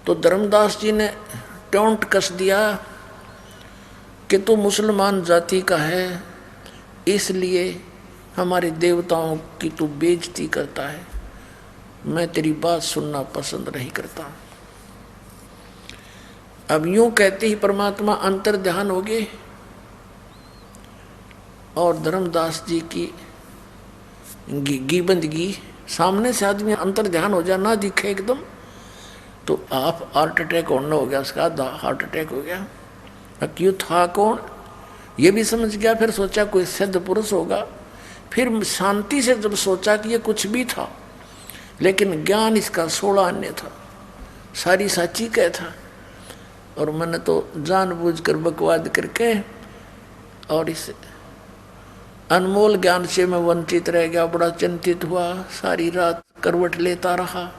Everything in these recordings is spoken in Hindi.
तो धर्मदास जी ने टोंट कस दिया कि तू मुसलमान जाति का है, इसलिए हमारे देवताओं की तू बेइज्जती करता है, मैं तेरी बात सुनना पसंद नहीं करता। अब यूं कहते ही परमात्मा अंतर ध्यान हो गए और धर्मदास जी की बंदगी सामने से आदमी अंतर ध्यान हो जाए ना दिखे एकदम तो आप हार्ट अटैक होना हो गया, उसका हार्ट अटैक हो गया। क्यों था कौन ये भी समझ गया, फिर सोचा कोई सिद्ध पुरुष होगा, फिर शांति से जब सोचा कि ये कुछ भी था लेकिन ज्ञान इसका 16 अन्य था, सारी साची कह था और मैंने तो जानबूझकर बकवाद करके और इस अनमोल ज्ञान से मैं वंचित रह गया, बड़ा चिंतित हुआ, सारी रात करवट लेता रहा।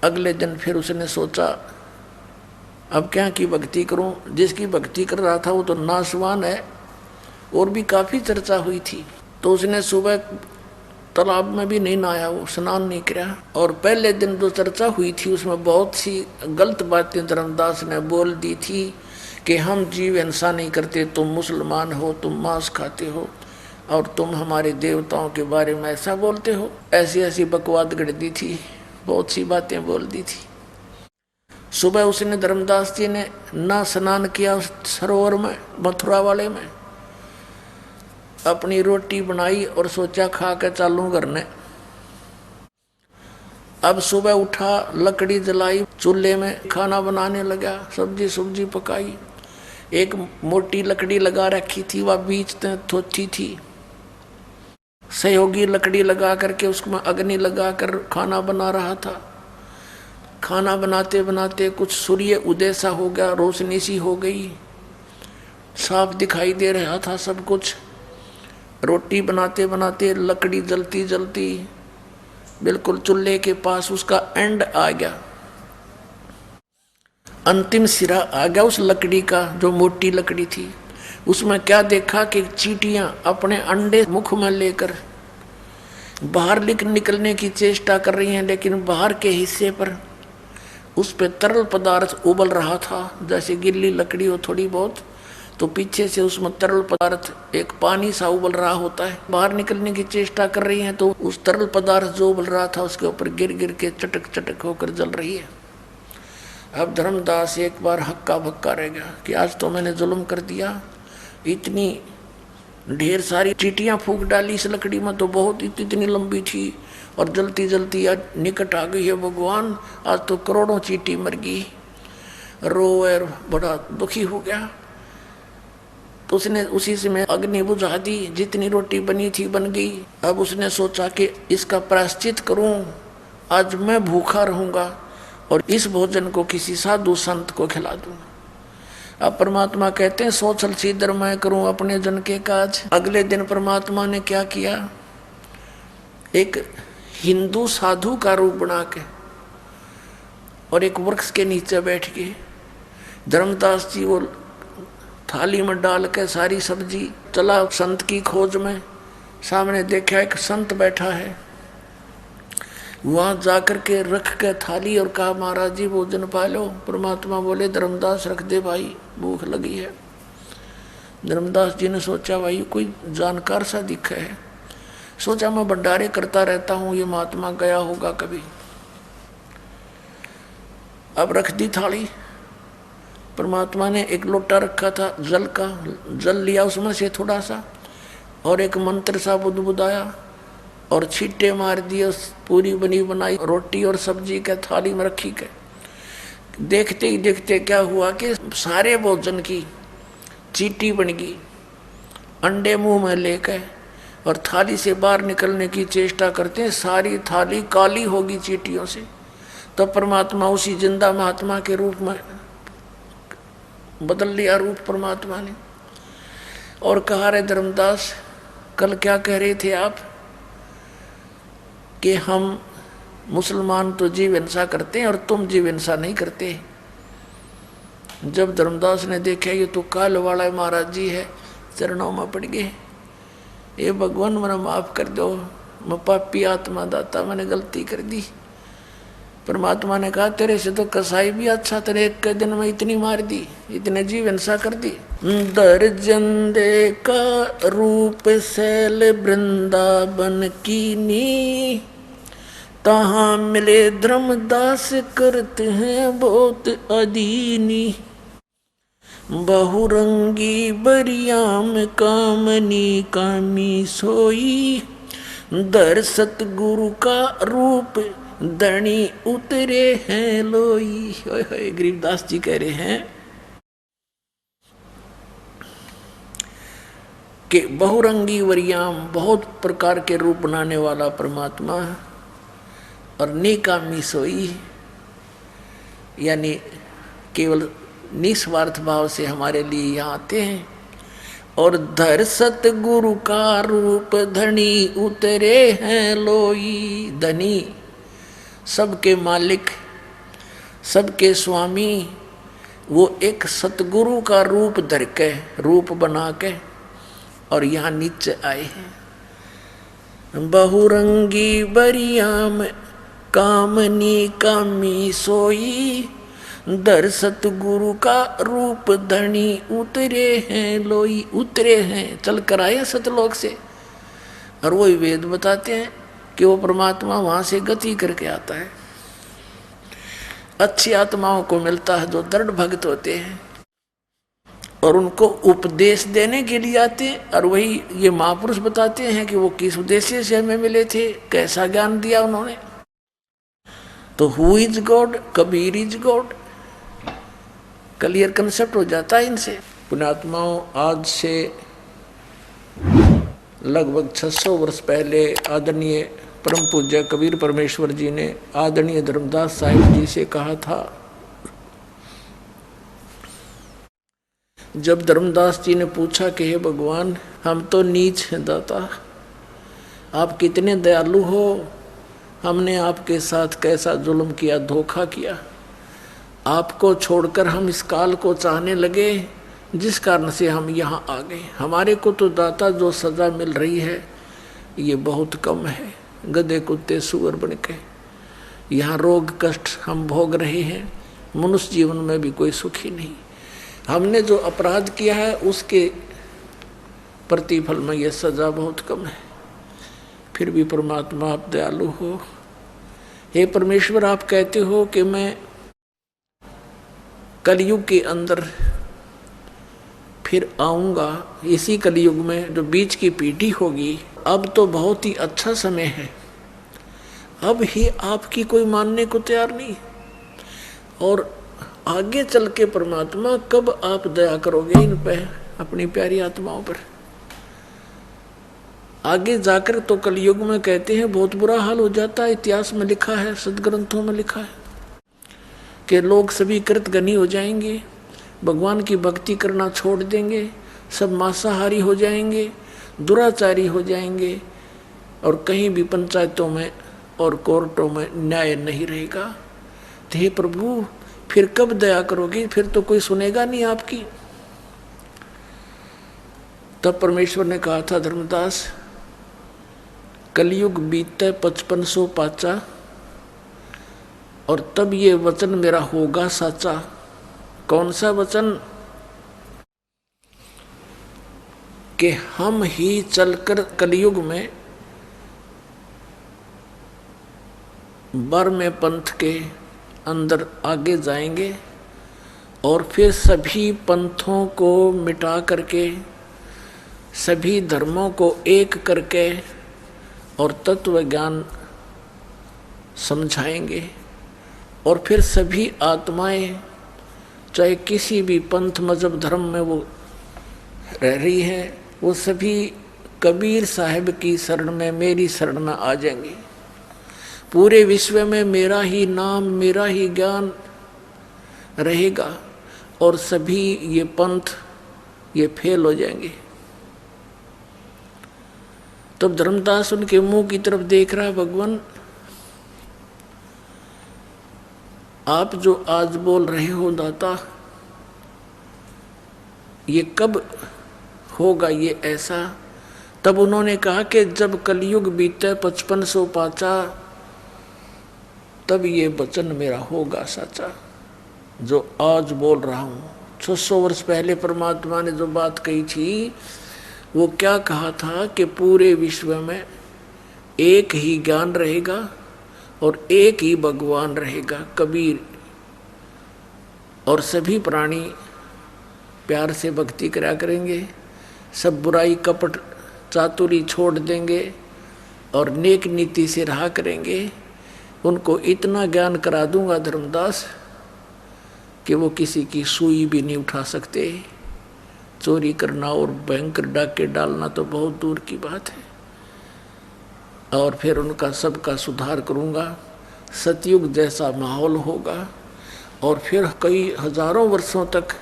अगले दिन फिर उसने सोचा अब क्या की भक्ति करूं, जिसकी भक्ति कर रहा था वो तो नासवान है और भी काफी चर्चा हुई थी। तो उसने सुबह तालाब में भी नहीं नहाया, वो स्नान नहीं किया और पहले दिन जो चर्चा हुई थी उसमें बहुत सी गलत बातें धर्मदास ने बोल दी थी कि हम जीव हिंसा नहीं करते, तुम मुसलमान हो, तुम मांस खाते हो और तुम हमारे देवताओं के बारे में ऐसा बोलते हो, ऐसी ऐसी बकवाद गढ़ दी थी, बहुत सी बातें बोल दी थी। सुबह उसने धर्मदास जी ने ना स्नान किया सरोवर में मथुरा वाले में, अपनी रोटी बनाई और सोचा खा के चालू करने। अब सुबह उठा, लकड़ी जलाई, चूल्हे में खाना बनाने लगा, सब्जी सब्जी पकाई। एक मोटी लकड़ी लगा रखी थी, वह बीच में थोथी थी। सहयोगी लकड़ी लगा करके उसमें अग्नि लगा कर खाना बना रहा था। खाना बनाते बनाते कुछ सूर्य उदय सा हो गया, रोशनी सी हो गई, साफ दिखाई दे रहा था सब कुछ। रोटी बनाते बनाते लकड़ी जलती जलती बिल्कुल चूल्हे के पास उसका एंड आ गया, अंतिम सिरा आ गया उस लकड़ी का जो मोटी लकड़ी थी। उसमें क्या देखा कि चींटियां अपने अंडे मुख में लेकर बाहर निकलने की चेष्टा कर रही हैं, लेकिन बाहर के हिस्से पर उस पे तरल पदार्थ उबल रहा था, जैसे गिल्ली लकड़ी हो थोड़ी बहुत, तो पीछे से उसमें तरल पदार्थ एक पानी सा उबल रहा होता है। बाहर निकलने की चेष्टा कर रही हैं तो उस तरल पदार्थ जो उबल रहा था उसके ऊपर गिर गिर के चटक चटक होकर जल रही है। अब धर्मदास एक बार हक्का भक्का रह गया कि आज तो मैंने जुल्म कर दिया, इतनी ढेर सारी चींटियां फूंक डाली इस लकड़ी में, तो बहुत इतनी लंबी थी और जलती जलती आज निकट आ गई है भगवान, आज तो करोड़ों चींटी मर गई। रोए बड़ा दुखी हो गया। तो उसने उसी से में अग्नि बुझा दी, जितनी रोटी बनी थी बन गई। अब उसने सोचा कि इसका प्रायश्चित करूं, आज मैं भूखा रहूंगा और इस भोजन को किसी साधु संत को खिला दूं। अब परमात्मा कहते हैं सोचल सीधर मैं करूं अपने जन के काज। अगले दिन परमात्मा ने क्या किया, एक हिंदू साधु का रूप बना के और एक वृक्ष के नीचे बैठ के धर्मदास जी वो थाली में डाल के सारी सब्जी चला संत की खोज में। सामने देखा एक संत बैठा है, वहां जाकर के रख के थाली और कहा महाराज जी भोजन पा लो। परमात्मा बोले धर्मदास रख दे भाई, भूख लगी है। धर्मदास जी ने सोचा भाई कोई जानकार सा दिखा है, सोचा मैं भंडारे करता रहता हूं, ये महात्मा गया होगा कभी। अब रख दी थाली। परमात्मा ने एक लोटा रखा था जल का, जल लिया उसमें से थोड़ा सा और एक मंत्र सा बुदबुदाया और छींटे मार दिए। पूरी बनी बनाई रोटी और सब्जी के थाली में रखी के देखते ही देखते क्या हुआ कि सारे भोजन की चींटी बन गई, अंडे मुंह में लेकर और थाली से बाहर निकलने की चेष्टा करते हैं, सारी थाली काली होगी चींटियों से। तो परमात्मा उसी जिंदा महात्मा के रूप में बदल लिया रूप परमात्मा ने और कहा रे धर्मदास कल क्या कह रहे थे आप कि हम मुसलमान तो जीव हिंसा करते हैं और तुम जीव हिंसा नहीं करते। जब धर्मदास ने देखा ये तो काल वाला महाराज जी है, चरणों में पड़ गए, ये भगवान मेरा माफ कर दो, मैं पापी आत्मा दाता, मैंने गलती कर दी। परमात्मा ने कहा तेरे से तो कसाई भी अच्छा, तेरे एक के दिन में इतनी मार दी, इतने जीव हिंसा कर दी। दर्जन दे का रूप शैल वृंदावन कीनी, तहाँ मिले धर्मदास करते हैं बहुत अदीनी। बहुरंगी बरियाम कामनी कामी सोई, दर सतगुरु का रूप धनी उतरे हैं लोई। गरीबदास जी कह रहे हैं कि बहुरंगी वरियाम, बहुत प्रकार के रूप बनाने वाला परमात्मा, और निकामी सोई यानी केवल निस्वार्थ भाव से हमारे लिए यहाँ आते हैं। और धर सतगुरु का रूप धनी उतरे हैं लोई। धनी, सबके मालिक, सबके स्वामी, वो एक सतगुरु का रूप धर के, रूप बना के और यहाँ नीचे आए हैं। बहुरंगी बरियाम कामनी कामी सोई, दर सतगुरु का रूप धनी उतरे हैं लोई। उतरे हैं, चल कर आए सतलोक से। और वही वेद बताते हैं कि वो परमात्मा वहां से गति करके आता है। अच्छी आत्माओं को मिलता है जो दृढ़ भक्त होते हैं और उनको उपदेश देने के लिए आते हैं। और वही ये महापुरुष बताते हैं कि वो किस उद्देश्य से हमें मिले थे, कैसा ज्ञान दिया उन्होंने। तो who is God, Kabir is God, clear concept हो जाता है इनसे। पुण्यात्माओं, आज से लगभग 600 वर्ष पहले आदरणीय परम पूज्य कबीर परमेश्वर जी ने आदरणीय धर्मदास साहिब जी से कहा था। जब धर्मदास जी ने पूछा कि हे भगवान, हम तो नीच हैं दाता, आप कितने दयालु हो, हमने आपके साथ कैसा जुल्म किया, धोखा किया, आपको छोड़कर हम इस काल को चाहने लगे, जिस कारण से हम यहाँ आ गए। हमारे को तो दाता जो सज़ा मिल रही है ये बहुत कम है। गधे कुत्ते सुअर बन के यहाँ रोग कष्ट हम भोग रहे हैं। मनुष्य जीवन में भी कोई सुखी नहीं। हमने जो अपराध किया है उसके प्रतिफल में यह सज़ा बहुत कम है। फिर भी परमात्मा आप दयालु हो। हे परमेश्वर, आप कहते हो कि मैं कलयुग के अंदर फिर आऊँगा। इसी कलयुग में जो बीच की पीढ़ी होगी, अब तो बहुत ही अच्छा समय है, अब ही आपकी कोई मानने को तैयार नहीं। और आगे चल के परमात्मा कब आप दया करोगे इन पे, अपनी प्यारी आत्माओं पर। आगे जाकर तो कलयुग में कहते हैं बहुत बुरा हाल हो जाता है। इतिहास में लिखा है, सदग्रंथों में लिखा है कि लोग सभी कृतघ्नी हो जाएंगे, भगवान की भक्ति करना छोड़ देंगे, सब मांसाहारी हो जाएंगे, दुराचारी हो जाएंगे, और कहीं भी पंचायतों में और कोर्टों में न्याय नहीं रहेगा। तो हे प्रभु, फिर कब दया करोगे? फिर तो कोई सुनेगा नहीं आपकी। तब परमेश्वर ने कहा था, धर्मदास, कलयुग बीतते 5500 पाचा, और तब ये वचन मेरा होगा साचा। कौन सा वचन? कि हम ही चलकर कलयुग में 12वें पंथ के अंदर आगे जाएंगे और फिर सभी पंथों को मिटा करके, सभी धर्मों को एक करके और तत्व ज्ञान समझाएंगे। और फिर सभी आत्माएं, चाहे किसी भी पंथ मजहब धर्म में वो रह रही हैं, वो सभी कबीर साहिब की शरण में, मेरी शरण में आ जाएंगे। पूरे विश्व में मेरा ही नाम, मेरा ही ज्ञान रहेगा और सभी ये पंथ ये फेल हो जाएंगे। तब धर्मदास उनके मुंह की तरफ देख रहा है, भगवान, आप जो आज बोल रहे हो दाता, ये कब होगा ये ऐसा? तब उन्होंने कहा कि जब कलयुग बीते 5500 पाचा, तब ये वचन मेरा होगा सच्चा जो आज बोल रहा हूँ। 600 वर्ष पहले परमात्मा ने जो बात कही थी, वो क्या कहा था कि पूरे विश्व में एक ही ज्ञान रहेगा और एक ही भगवान रहेगा, कबीर, और सभी प्राणी प्यार से भक्ति करा करेंगे, सब बुराई कपट चातुरी छोड़ देंगे और नेक नीति से रहा करेंगे। उनको इतना ज्ञान करा दूंगा धर्मदास कि वो किसी की सुई भी नहीं उठा सकते। चोरी करना और भयंकर डाके डालना तो बहुत दूर की बात है। और फिर उनका सबका सुधार करूंगा, सतयुग जैसा माहौल होगा और फिर कई हजारों वर्षों तक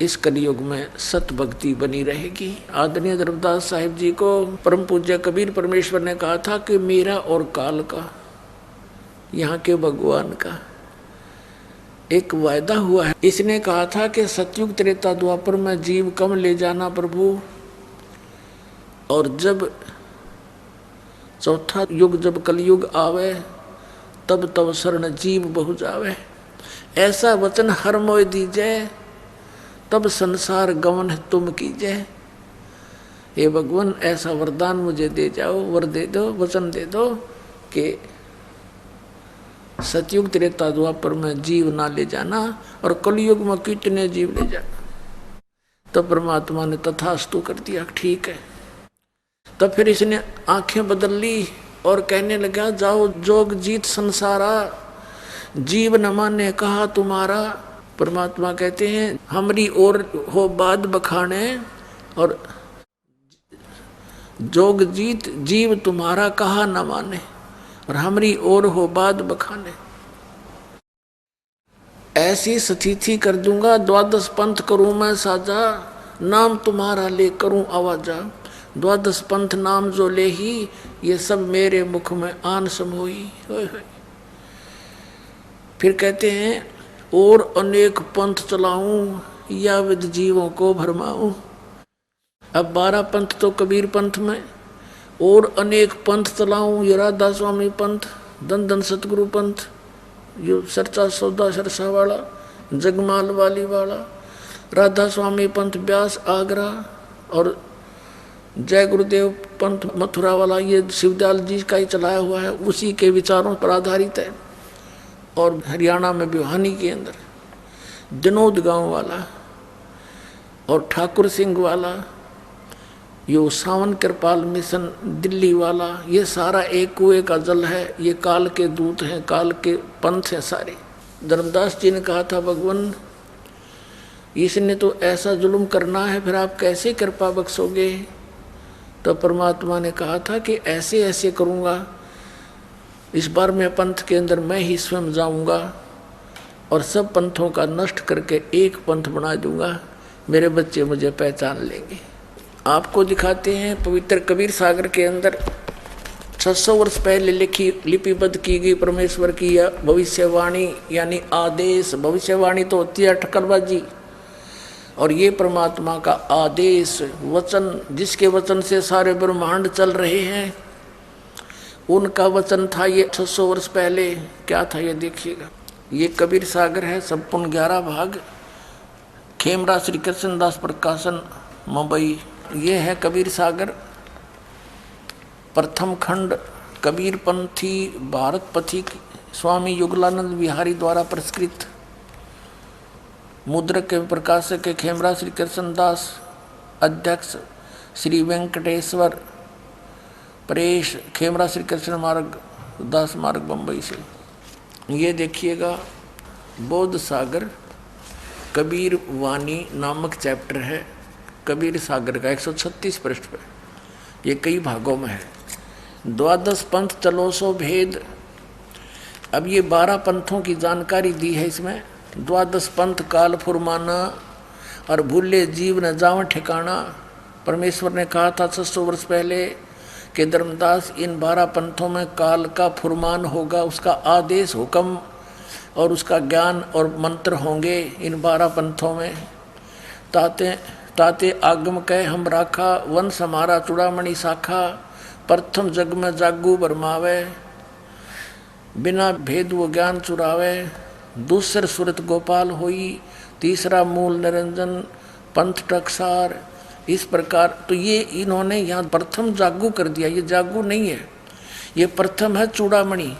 इस कलयुग में सत भक्ति बनी रहेगी। आदरणीय धर्मदास साहिब जी को परम पूज्य कबीर परमेश्वर ने कहा था कि मेरा और काल का, यहाँ के भगवान का एक वायदा हुआ है। इसने कहा था कि सतयुग त्रेता द्वापर में जीव कम ले जाना प्रभु, और जब चौथा युग जब कलयुग आवे तब तब शरण जीव बहु जावे। ऐसा वचन हर मोय दीजै, तब संसार गमन तुम कीजै। हे भगवान, ऐसा वरदान मुझे दे जाओ, वर दे दो, वचन दे दो कि सतयुग त्रेता द्वापर में जीव ना ले जाना और कलयुग में कितने जीव ले जाना। तो परमात्मा ने तथास्तु कर दिया, ठीक है। तब फिर इसने आंखें बदल ली और कहने लगा, जाओ जोग जीत संसारा, जीव न माने कहा तुम्हारा। परमात्मा कहते हैं, हमरी ओर हो बाद बखाने और जोग जीत जीव तुम्हारा कहा न माने, और हमरी ओर हो बाद बखाने। ऐसी स्थिति कर दूंगा, द्वादश पंथ करूं मैं साजा, नाम तुम्हारा ले करूं आवाजा। द्वादश पंथ नाम जो ले ही, ये सब मेरे मुख में आन समोई। फिर कहते हैं, और अनेक पंथ चलाऊं या विद जीवों को भरमाऊं। अब 12 पंथ तो कबीर पंथ में, और अनेक पंथ चलाऊं, ये राधा स्वामी पंथ, धन धन सतगुरु पंथ, यो सरचा सौदा सरसा वाला, जगमाल वाली वाला, राधा स्वामी पंथ ब्यास आगरा, और जय गुरुदेव पंथ मथुरा वाला, ये शिवदयाल जी का ही चलाया हुआ है, उसी के विचारों पर आधारित है। और हरियाणा में भिवानी के अंदर जनोद गांव वाला और ठाकुर सिंह वाला, यो सावन कृपाल मिशन दिल्ली वाला, ये सारा एक कुएं का जल है। ये काल के दूत हैं, काल के पंथ हैं सारे। धर्मदास जी ने कहा था, भगवान इसने तो ऐसा जुल्म करना है, फिर आप कैसे कृपा बख्शोगे। तो परमात्मा ने कहा था कि ऐसे ऐसे करूँगा। इस बार मैं पंथ के अंदर मैं ही स्वयं जाऊंगा और सब पंथों का नष्ट करके एक पंथ बना दूंगा। मेरे बच्चे मुझे पहचान लेंगे। आपको दिखाते हैं पवित्र कबीर सागर के अंदर 600 वर्ष पहले लिपिबद्ध की गई परमेश्वर की भविष्यवाणी, यानी आदेश। भविष्यवाणी तो होती है ठकलबाजी, और ये परमात्मा का आदेश वचन, जिसके वचन से सारे ब्रह्मांड चल रहे हैं, उनका वचन था ये 600 वर्ष पहले। क्या था ये देखिएगा। ये कबीर सागर है, संपूर्ण 11 भाग, खेमरा श्री कृष्णदास प्रकाशन मुंबई। ये है कबीर सागर, प्रथम खंड, कबीर पंथी भारत पथिक स्वामी युगलानंद विहारी द्वारा पुरस्कृत। मुद्रक के प्रकाशक के खेमरा श्री कृष्णदास, अध्यक्ष श्री वेंकटेश्वर परेश, खेमरा श्री कृष्ण मार्ग, दास मार्ग, बम्बई से। ये देखिएगा बौद्ध सागर कबीर वाणी नामक चैप्टर है कबीर सागर का, 136 पृष्ठ पे। ये कई भागों में है। द्वादश पंथ चलो सो भेद। अब ये 12 पंथों की जानकारी दी है इसमें। द्वादश पंथ काल फुरमाना और भूले जीव न जाव ठिकाना। परमेश्वर ने कहा था 600 वर्ष पहले कि धर्मदास, इन 12 पंथों में काल का फुरमान होगा, उसका आदेश, हुक्म और उसका ज्ञान और मंत्र होंगे इन 12 पंथों में। ताते ताते आगम कह हम राखा, वंश हमारा चूड़ामणि शाखा, प्रथम जग में जागू बरमावे। बिना भेद वो ज्ञान चुरावे, दूसर सुरत गोपाल होई, तीसरा मूल निरंजन, पंथ टकसार। इस प्रकार तो ये इन्होंने यहाँ प्रथम जागू कर दिया, ये जागू नहीं है, ये प्रथम है चूड़ामणि।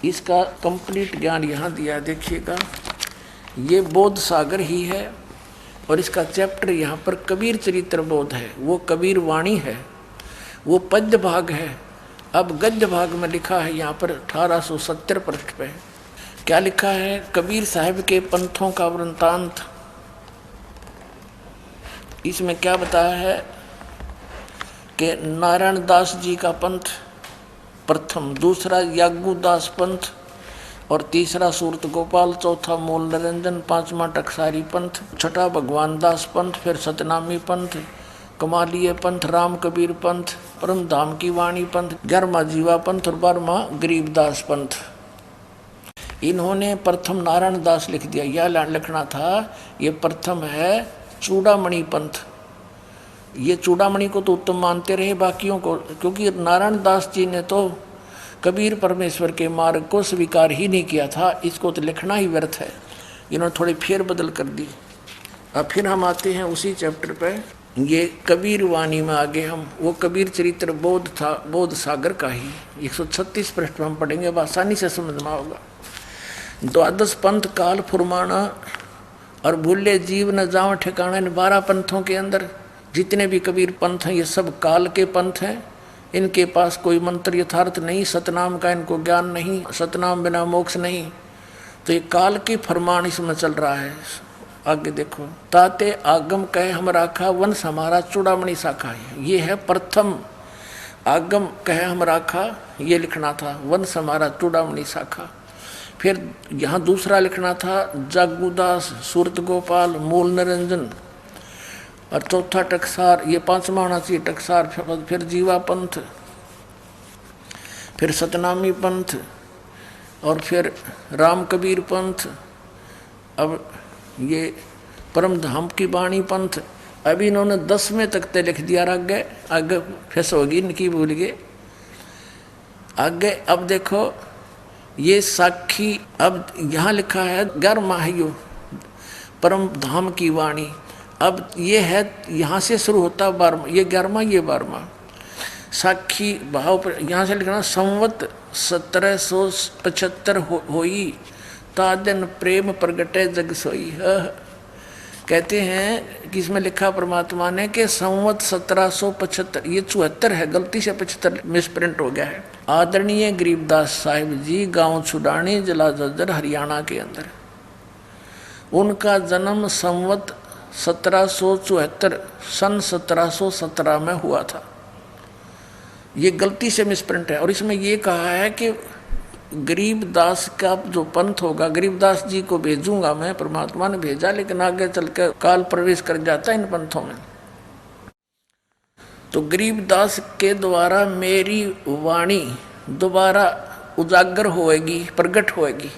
इसका कंप्लीट ज्ञान यहाँ दिया, देखिएगा। ये बोध सागर ही है और इसका चैप्टर यहाँ पर कबीर चरित्र बोध है, वो कबीर वाणी है, वो पद्य भाग है। अब गद्य भाग में लिखा है यहाँ पर 1870 पृष्ठ पे क्या लिखा है, कबीर साहब के पंथों का वृंतांत। इसमें क्या बताया है कि नारायण दास जी का पंथ प्रथम, दूसरा यागूदास पंथ और तीसरा सूरत गोपाल, चौथा मूल निरंजन, पांचवा टकसारी पंथ, छठा भगवान दास पंथ, फिर सतनामी पंथ, कमालिय पंथ, राम कबीर पंथ, परम धाम की वाणी पंथ, 11वां जीवा पंथ और 12वां गरीबदास पंथ। इन्होंने प्रथम नारायण दास लिख दिया, यह लिखना था, ये प्रथम है चूड़ामणि पंथ। ये चूड़ामणि को तो उत्तम मानते रहे बाकियों को, क्योंकि नारायण दास जी ने तो कबीर परमेश्वर के मार्ग को स्वीकार ही नहीं किया था, इसको तो लिखना ही व्यर्थ है। इन्होंने थोड़ी फेर बदल कर दी। अब फिर हम आते हैं उसी चैप्टर पे, ये कबीर वाणी में आगे हम, वो कबीर चरित्र बोध था, बोध सागर का ही 136 पृष्ठ में हम पढ़ेंगे, अब आसानी से समझ में होगा। द्वादश पंथ काल फुरमाना और भूले जीव न जाओ ठिकाना। इन 12 पंथों के अंदर जितने भी कबीर पंथ हैं ये सब काल के पंथ हैं, इनके पास कोई मंत्र यथार्थ नहीं, सतनाम का इनको ज्ञान नहीं, सतनाम बिना मोक्ष नहीं। तो ये काल की फरमान इसमें चल रहा है। आगे देखो, ताते आगम कहे हम राखा, वंश हमारा चूड़ामणि शाखा है। ये है प्रथम, आगम कहे हम राखा, ये लिखना था, वंश हमारा चूड़ामणि शाखा। फिर यहाँ दूसरा लिखना था जागूदास, सूरत गोपाल, मूल निरंजन और चौथा टकसार, ये 5वां होना चाहिए टकसार। फिर जीवा पंथ, फिर सतनामी पंथ और फिर राम कबीर पंथ। अब ये परम धाम की वाणी पंथ। अभी इन्होंने 10वें तक ते लिख दिया, आगे आगे फेस होगी इनकी, भूल गए आगे। अब देखो ये साखी, अब यहाँ लिखा है 11वां परम धाम की वाणी। अब ये है, यहाँ से शुरू होता 12वां, ये 11वां, ये 12वां। साखी भाव पर यहाँ से लिखना, संवत 1775 होई, तादन प्रेम प्रगटे जग सोई। कहते हैं कि इसमें लिखा परमात्मा ने कि संवत 1775, ये 74 है, गलती से 75 मिसप्रिंट हो गया है। आदरणीय गरीबदास साहिब जी, गांव छुड़ानी, जिला झज्जर, हरियाणा के अंदर। उनका जन्म संवत 1774 सन 1717 में हुआ था। ये गलती से मिसप्रिंट है। और इसमें ये कहा है कि गरीबदास का जो पंथ होगा, गरीबदास जी को भेजूंगा मैं, परमात्मा ने भेजा, लेकिन आगे चल के काल प्रवेश कर जाता है इन पंथों में। तो गरीबदास के द्वारा मेरी वाणी दोबारा उजागर होएगी, प्रकट होएगी,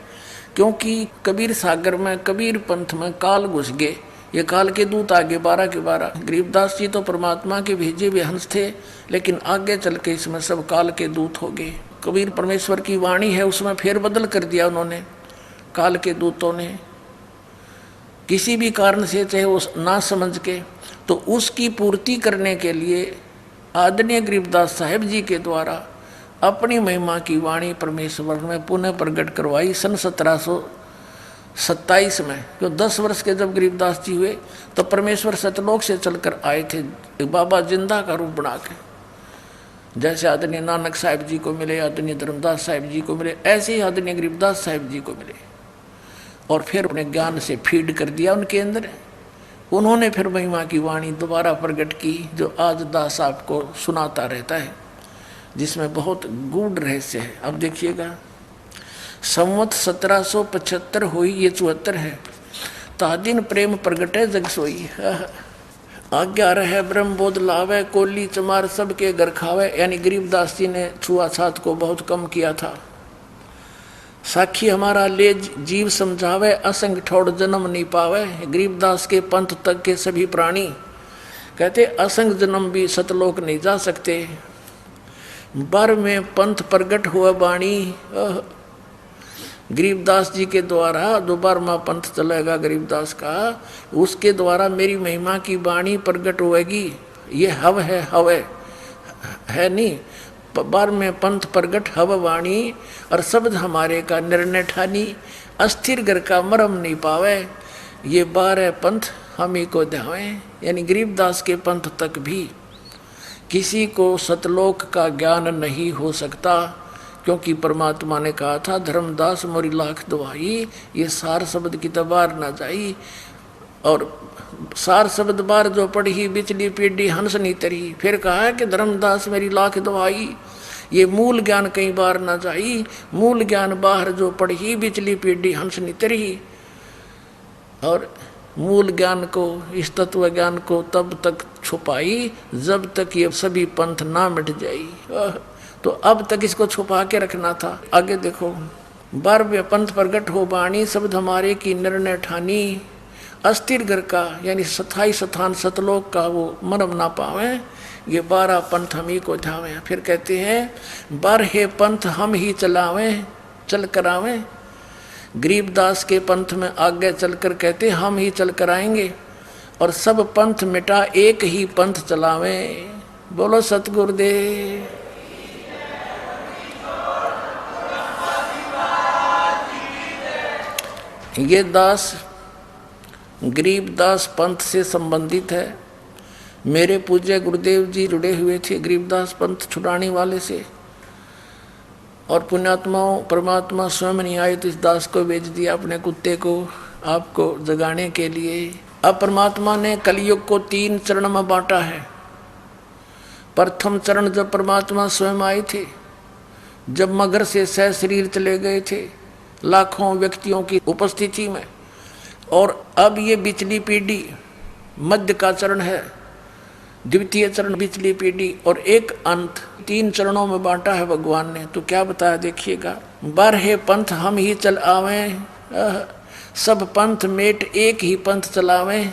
क्योंकि कबीर सागर में, कबीर पंथ में काल घुस गए। ये काल के दूत आगे 12 के 12। गरीबदास जी तो परमात्मा के भेजे हुए हंस थे, लेकिन आगे चल के इसमें सब काल के दूत हो गए। कबीर परमेश्वर की वाणी है, उसमें फेर बदल कर दिया उन्होंने, काल के दूतों ने, किसी भी कारण से, चाहे वो ना समझ के। तो उसकी पूर्ति करने के लिए आदरणीय गरीबदास साहिब जी के द्वारा अपनी महिमा की वाणी परमेश्वर में पुनः प्रकट करवाई सन 1727 में। जो 10 वर्ष के जब गरीबदास जी हुए तो परमेश्वर सतलोक से चलकर आए थे, एक बाबा जिंदा का रूप बना के। जैसे आदरणीय नानक साहिब जी को मिले, आदरणीय धर्मदास साहिब जी को मिले, ऐसे ही आदरणीय गरीबदास साहिब जी को मिले। और फिर अपने ज्ञान से फीड कर दिया उनके अंदर। उन्होंने फिर महिमा की वाणी दोबारा प्रकट की, जो आज दास आपको सुनाता रहता है, जिसमें बहुत गूढ़ रहस्य है। अब देखिएगा, संवत 1775 हुई, ये 74 है। तादिन प्रेम प्रगटे जग सोई, आज्ञा रहे ब्रह्म बोध लावे, कोली चमार सबके घर खावे। यानी गरीबदास जी ने छुआछात को बहुत कम किया था। साखी हमारा ले जीव समझावे, असंग ठोड़ जन्म नहीं पावे। गरीबदास के पंथ तक के सभी प्राणी कहते असंग जन्म भी सतलोक नहीं जा सकते। बर में पंथ प्रगट हुआ वाणी। गरीबदास जी के द्वारा जो 12वां पंथ चलेगा गरीबदास का, उसके द्वारा मेरी महिमा की वाणी प्रगट होएगी। ये हव है, हव है नहीं। 12वें पंथ प्रगट हव वाणी, और शब्द हमारे का निर्णय ठानी। अस्थिर घर का मरम नहीं पावे, ये 12 पंथ हम ही को ध्यावें। यानी गरीबदास के पंथ तक भी किसी को सतलोक का ज्ञान नहीं हो सकता, क्योंकि परमात्मा ने कहा था धर्मदास मोरी लाख दुहाई, ये सार शब्द की तबार ना जाई। और सार शब्द बार जो पढ़ी बिचली पीढ़ी हंस नहीं तरी। फिर कहा है कि धर्मदास मेरी लाख दुहाई, ये मूल ज्ञान कई बार ना जाई। मूल ज्ञान बाहर जो पढ़ी बिचली पीढ़ी हंस नहीं तरी। और मूल ज्ञान को, इस तत्व ज्ञान को तब तक छुपाई जब तक ये सभी पंथ ना मिट जाई। तो अब तक इसको छुपा के रखना था। आगे देखो, 12वें पंथ प्रगट हो बाणी, शब्द हमारे की निर्णय ठानी। अस्थिर घर का यानी स्थाई स्थान सतलोक का वो मरम ना पावे, ये 12 पंथ हम ही को ध्यावें। फिर कहते हैं 12 पंथ हम ही चलावें, चल करावें। गरीबदास के पंथ में आगे चलकर कहते हम ही चल कराएंगे, और सब पंथ मिटा एक ही पंथ चलावें। बोलो सतगुरुदेव। ये दास गरीबदास पंथ से संबंधित है। मेरे पूज्य गुरुदेव जी जुड़े हुए थे गरीबदास पंथ छुड़ाने वाले से, और पुण्यात्माओं परमात्मा स्वयं नहीं आए तो इस दास को भेज दिया अपने कुत्ते को आपको जगाने के लिए। अब परमात्मा ने कलयुग को 3 चरण में बांटा है। प्रथम चरण जब परमात्मा स्वयं आए थे, जब मगर से सह शरीर चले गए थे लाखों व्यक्तियों की उपस्थिति में, और अब ये बिचली पीढ़ी मध्य का चरण है, द्वितीय चरण बिचली पीढ़ी, और एक अंत। 3 चरणों में बांटा है भगवान ने। तो क्या बताया देखिएगा, 12 पंथ हम ही चल आवें, सब पंथ मेट एक ही पंथ चलावें।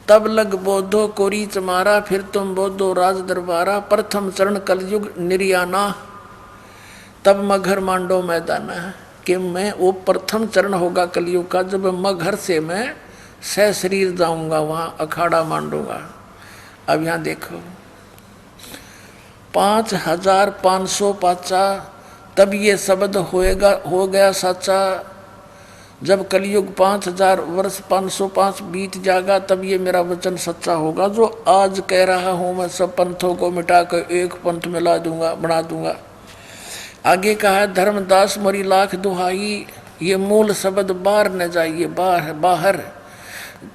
तब लग बोधो कोरी चमारा, फिर तुम बोधो राज दरबारा। प्रथम चरण कलयुग निर्याना, तब मगर मांडो मैदाना। कि मैं वो प्रथम चरण होगा कलयुग का, जब मगर से मैं सह शरीर जाऊंगा, वहाँ अखाड़ा मांडूंगा। अब यहाँ देखो 5550 तब ये शब्द हो गया सच्चा। जब कलयुग 5000 वर्ष 505 बीत जाएगा, तब ये मेरा वचन सच्चा होगा जो आज कह रहा हूँ। मैं सब पंथों को मिटा कर एक पंथ मिला दूंगा, बना दूंगा। आगे कहा धर्मदास मोरी लाख दुहाई, ये मूल शब्द बाहर न जाइए, बाहर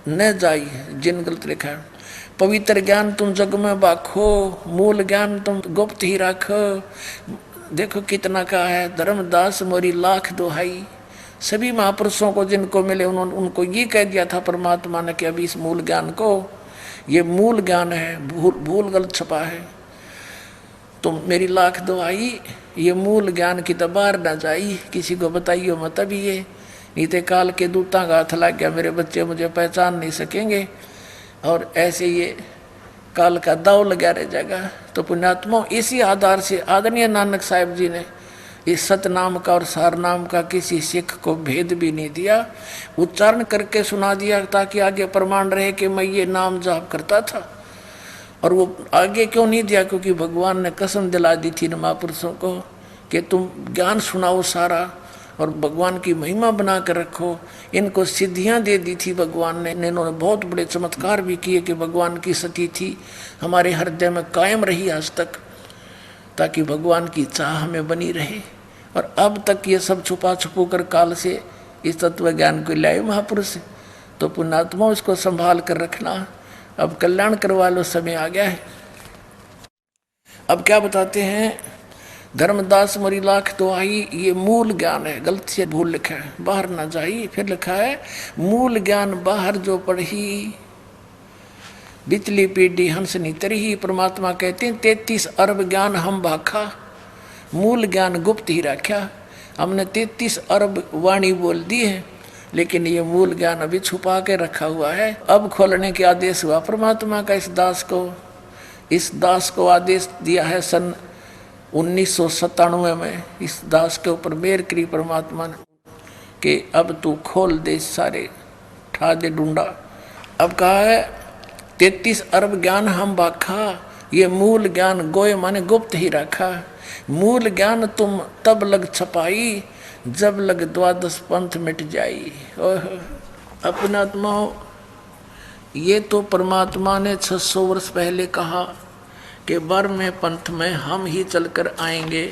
न जाइए। जिन गलत लिखा है, पवित्र ज्ञान तुम जग में बाखो, मूल ज्ञान तुम गुप्त ही रखो। देखो कितना कहा है, धर्मदास मोरी लाख दुहाई। सभी महापुरुषों को जिनको मिले उन्होंने उनको ये कह दिया था परमात्मा ने कि अभी इस मूल ज्ञान को, ये मूल ज्ञान है, भूल गलत छपा है। तुम मेरी लाख दुहाई, ये मूल ज्ञान की तबार न जाई, किसी को बताइयो मत। अभी ये नीते काल के दूता का हाथ लग गया, मेरे बच्चे मुझे पहचान नहीं सकेंगे, और ऐसे ये काल का दाव लगा रह जाएगा। तो पुण्यात्मा इसी आधार से आदरणीय नानक साहिब जी ने इस सतनाम का और सारनाम का किसी सिख को भेद भी नहीं दिया, उच्चारण करके सुना दिया ताकि आगे प्रमाण रहे कि मैं ये नाम जाप करता था। और वो आगे क्यों नहीं दिया, क्योंकि भगवान ने कसम दिला दी थी महापुरुषों को कि तुम ज्ञान सुनाओ सारा और भगवान की महिमा बना कर रखो। इनको सिद्धियां दे दी थी भगवान ने। इन्होंने बहुत बड़े चमत्कार भी किए कि भगवान की सती थी हमारे हृदय में कायम रही आज तक, ताकि भगवान की चाह हमें बनी रहे। और अब तक ये सब छुपा छुपू कर काल से इस तत्व ज्ञान को लाए महापुरुष। तो पुण्यात्मा इसको संभाल कर रखना। अब कल्याण करवा लो, समय आ गया है। अब क्या बताते हैं, धर्मदास मोरी लाख दुहाई, ये मूल ज्ञान है। गलत से भूल लिखा है, बाहर ना जाई। फिर लिखा है मूल ज्ञान बाहर जो पढ़ी, बिचली पीढ़ी हंस नहीं तरही। परमात्मा कहते हैं 33 अरब ज्ञान हम भाखा, मूल ज्ञान गुप्त ही रखा। हमने 33 अरब वाणी बोल दी है, लेकिन ये मूल ज्ञान अभी छुपा के रखा हुआ है। अब खोलने के आदेश हुआ परमात्मा का। इस दास को आदेश दिया है सन 1997 में इस दास के ऊपर मेहर करी परमात्मा ने कि अब तू खोल दे सारे ठा दे ढूंढा। अब कहा है 33 अरब ज्ञान हम बाखा, ये मूल ज्ञान गोय माने गुप्त ही रखा। मूल ज्ञान तुम तब लग छपाई, जब लग द्वादश पंथ मिट जाई। अपना आत्मा ये तो परमात्मा ने 600 वर्ष पहले कहा कि बर में पंथ में हम ही चलकर आएंगे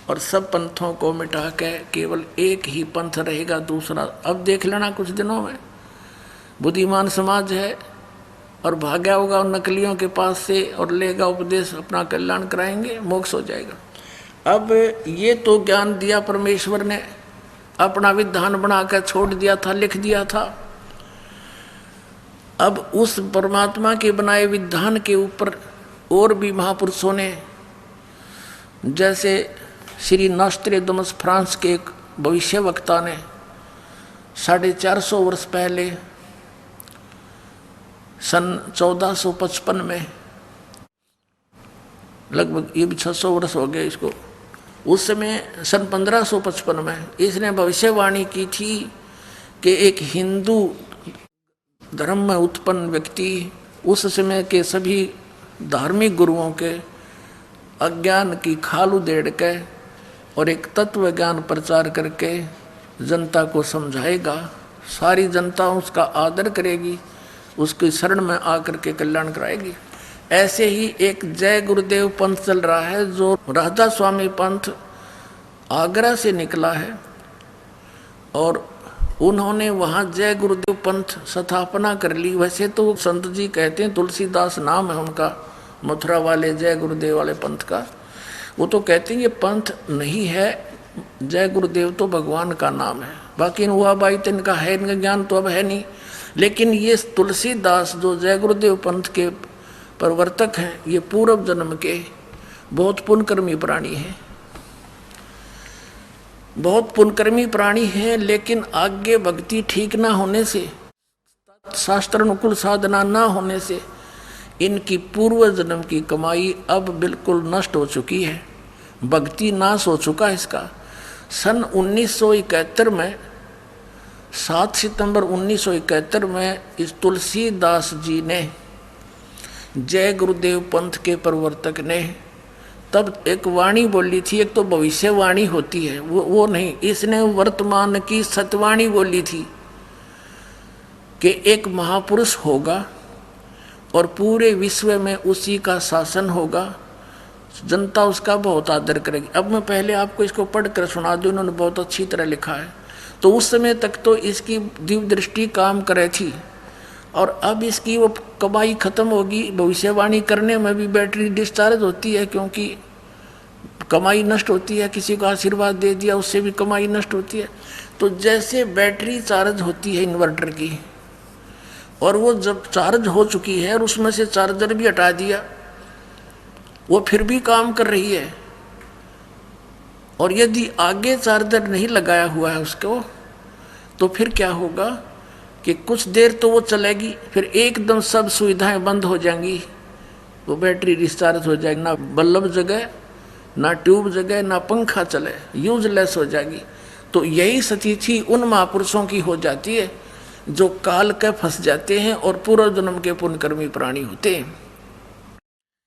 और सब पंथों को मिटा के केवल एक ही पंथ रहेगा, दूसरा। अब देख लेना कुछ दिनों में बुद्धिमान समाज है और भाग्या होगा उन नकलियों के पास से और लेगा उपदेश, अपना कल्याण कराएंगे, मोक्ष हो जाएगा। अब ये तो ज्ञान दिया परमेश्वर ने, अपना विधान बनाकर छोड़ दिया था, लिख दिया था। अब उस परमात्मा के बनाए विधान के ऊपर और भी महापुरुषों ने, जैसे श्री नॉस्ट्रेडमस फ्रांस के एक भविष्य वक्ता ने 450 वर्ष पहले सन 1455 में, लगभग ये भी 600 वर्ष हो गए इसको, उस समय सन 1555 में इसने भविष्यवाणी की थी कि एक हिंदू धर्म में उत्पन्न व्यक्ति उस समय के सभी धार्मिक गुरुओं के अज्ञान की खाल उधेड़ के और एक तत्व ज्ञान प्रचार करके जनता को समझाएगा। सारी जनता उसका आदर करेगी, उसकी शरण में आकर के कल्याण कराएगी। ऐसे ही एक जय गुरुदेव पंथ चल रहा है, जो राधा स्वामी पंथ आगरा से निकला है और उन्होंने वहाँ जय गुरुदेव पंथ स्थापना कर ली। वैसे तो संत जी कहते हैं, तुलसीदास नाम है उनका, मथुरा वाले जय गुरुदेव वाले पंथ का। वो तो कहते हैं ये पंथ नहीं है, जय गुरुदेव तो भगवान का नाम है। बाकी हुआ भाई तो इनका है, इनका ज्ञान तो अब है नहीं। लेकिन ये तुलसीदास जो जय गुरुदेव पंथ के प्रवर्तक हैं, ये पूर्व जन्म के बहुत पुण्यकर्मी प्राणी हैं, बहुत पुण्यकर्मी प्राणी हैं। लेकिन आगे भक्ति ठीक ना होने से, शास्त्र अनुकूल साधना ना होने से इनकी पूर्व जन्म की कमाई अब बिल्कुल नष्ट हो चुकी है, भक्ति नाश हो चुका है इसका। सन 1971 में 7 सितंबर 1971 में इस तुलसीदास जी ने, जय गुरुदेव पंथ के प्रवर्तक ने, तब एक वाणी बोली थी। एक तो भविष्यवाणी होती है, वो नहीं, इसने वर्तमान की सत्यवाणी बोली थी कि एक महापुरुष होगा और पूरे विश्व में उसी का शासन होगा, जनता उसका बहुत आदर करेगी। अब मैं पहले आपको इसको पढ़कर सुना दूं, उन्होंने बहुत अच्छी तरह लिखा है। तो उस समय तक तो इसकी दिव्य दृष्टि काम करे थी और अब इसकी वो कमाई खत्म होगी। भविष्यवाणी करने में भी बैटरी डिस्चार्ज होती है, क्योंकि कमाई नष्ट होती है। किसी को आशीर्वाद दे दिया, उससे भी कमाई नष्ट होती है। तो जैसे बैटरी चार्ज होती है इन्वर्टर की, और वो जब चार्ज हो चुकी है और उसमें से चार्जर भी हटा दिया, वो फिर भी काम कर रही है। और यदि आगे चार्जर नहीं लगाया हुआ है उसको, तो फिर क्या होगा कि कुछ देर तो वो चलेगी, फिर एकदम सब सुविधाएं बंद हो जाएंगी, वो बैटरी डिस्चार्ज हो जाएगी, ना बल्ब जगह, ना ट्यूब जगह, ना पंखा चले, यूजलेस हो जाएगी। तो यही स्थिति उन महापुरुषों की हो जाती है जो काल के फंस जाते हैं और पूर्व जन्म के पुण्यकर्मी प्राणी होते हैं।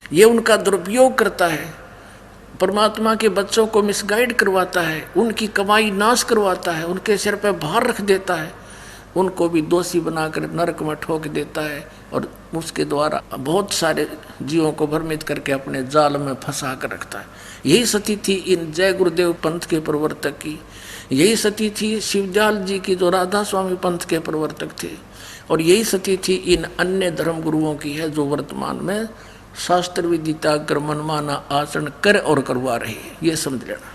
ये उनका दुरुपयोग करता है, परमात्मा के बच्चों को मिसगाइड करवाता है, उनकी कमाई नाश करवाता है, उनके सिर पर भार रख देता है, उनको भी दोषी बनाकर नरक में ठोक देता है और उसके द्वारा बहुत सारे जीवों को भ्रमित करके अपने जाल में फंसा कर रखता है। यही स्थिति थी इन जय गुरुदेव पंथ के प्रवर्तक की, यही स्थिति थी शिवदयाल जी की जो राधा स्वामी पंथ के प्रवर्तक थे, और यही स्थिति थी इन अन्य धर्म गुरुओं की है जो वर्तमान में शास्त्र विदिता कर मनमाना आचरण कर और करवा रहे हैं। ये समझ लेना।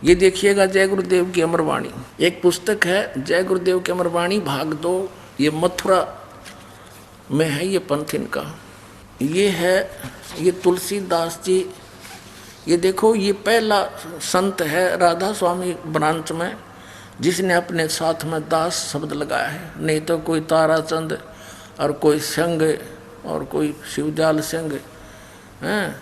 ये देखिएगा जय गुरुदेव की अमरवाणी, एक पुस्तक है जय गुरुदेव की अमरवाणी भाग 2, ये मथुरा में है ये पंथ इनका। ये है ये तुलसीदास जी, ये देखो ये पहला संत है राधा स्वामी ब्रांच में जिसने अपने साथ में दास शब्द लगाया है, नहीं तो कोई ताराचंद और कोई संग और कोई शिवदयाल सिंह हैं,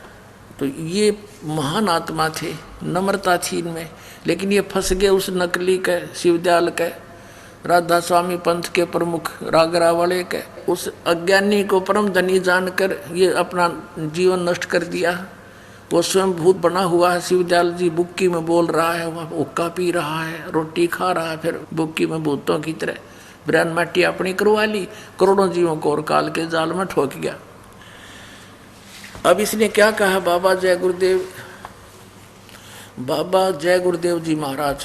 तो ये महान आत्मा थे, नम्रता थी इनमें, लेकिन ये फंस गए उस नकली के शिवदयाल के, राधा स्वामी पंथ के प्रमुख रागरा वाले के, उस अज्ञानी को परम धनी जानकर ये अपना जीवन नष्ट कर दिया। वो स्वयं भूत बना हुआ है, शिवदयाल जी बुक्की में बोल रहा है, वह हुक्का पी रहा है, रोटी खा रहा है, फिर बुक्की में भूतों की तरह ब्रह्म माटी अपनी करवा ली, करोड़ों जीवों को और काल के जाल में ठोक गया। अब इसने क्या कहा, बाबा जय गुरुदेव, बाबा जय गुरुदेव जी महाराज,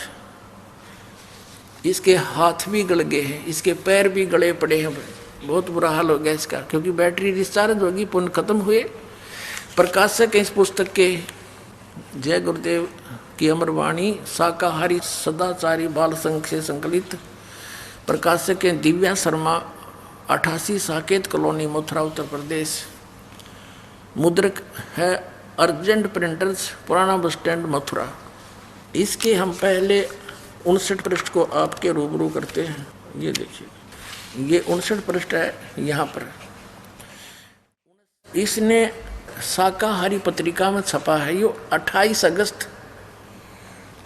इसके हाथ भी गल गए हैं, इसके पैर भी गले पड़े हैं, बहुत बुरा हाल हो गया इसका, क्योंकि बैटरी डिस्चार्ज होगी, पुण्य खत्म हुए। प्रकाशक इस पुस्तक के जय गुरुदेव की अमरवाणी शाकाहारी सदाचारी बाल संघ से संकलित, प्रकाशक हैं दिव्या शर्मा, 88 साकेत कॉलोनी, मथुरा, उत्तर प्रदेश। मुद्रक है अर्जेंट प्रिंटर्स, पुराना बस स्टैंड, मथुरा। इसके हम पहले 59 पृष्ठ को आपके रूबरू करते हैं। ये देखिए, ये 59 पृष्ठ है, यहाँ पर इसने शाकाहारी पत्रिका में छपा है। ये 28 अगस्त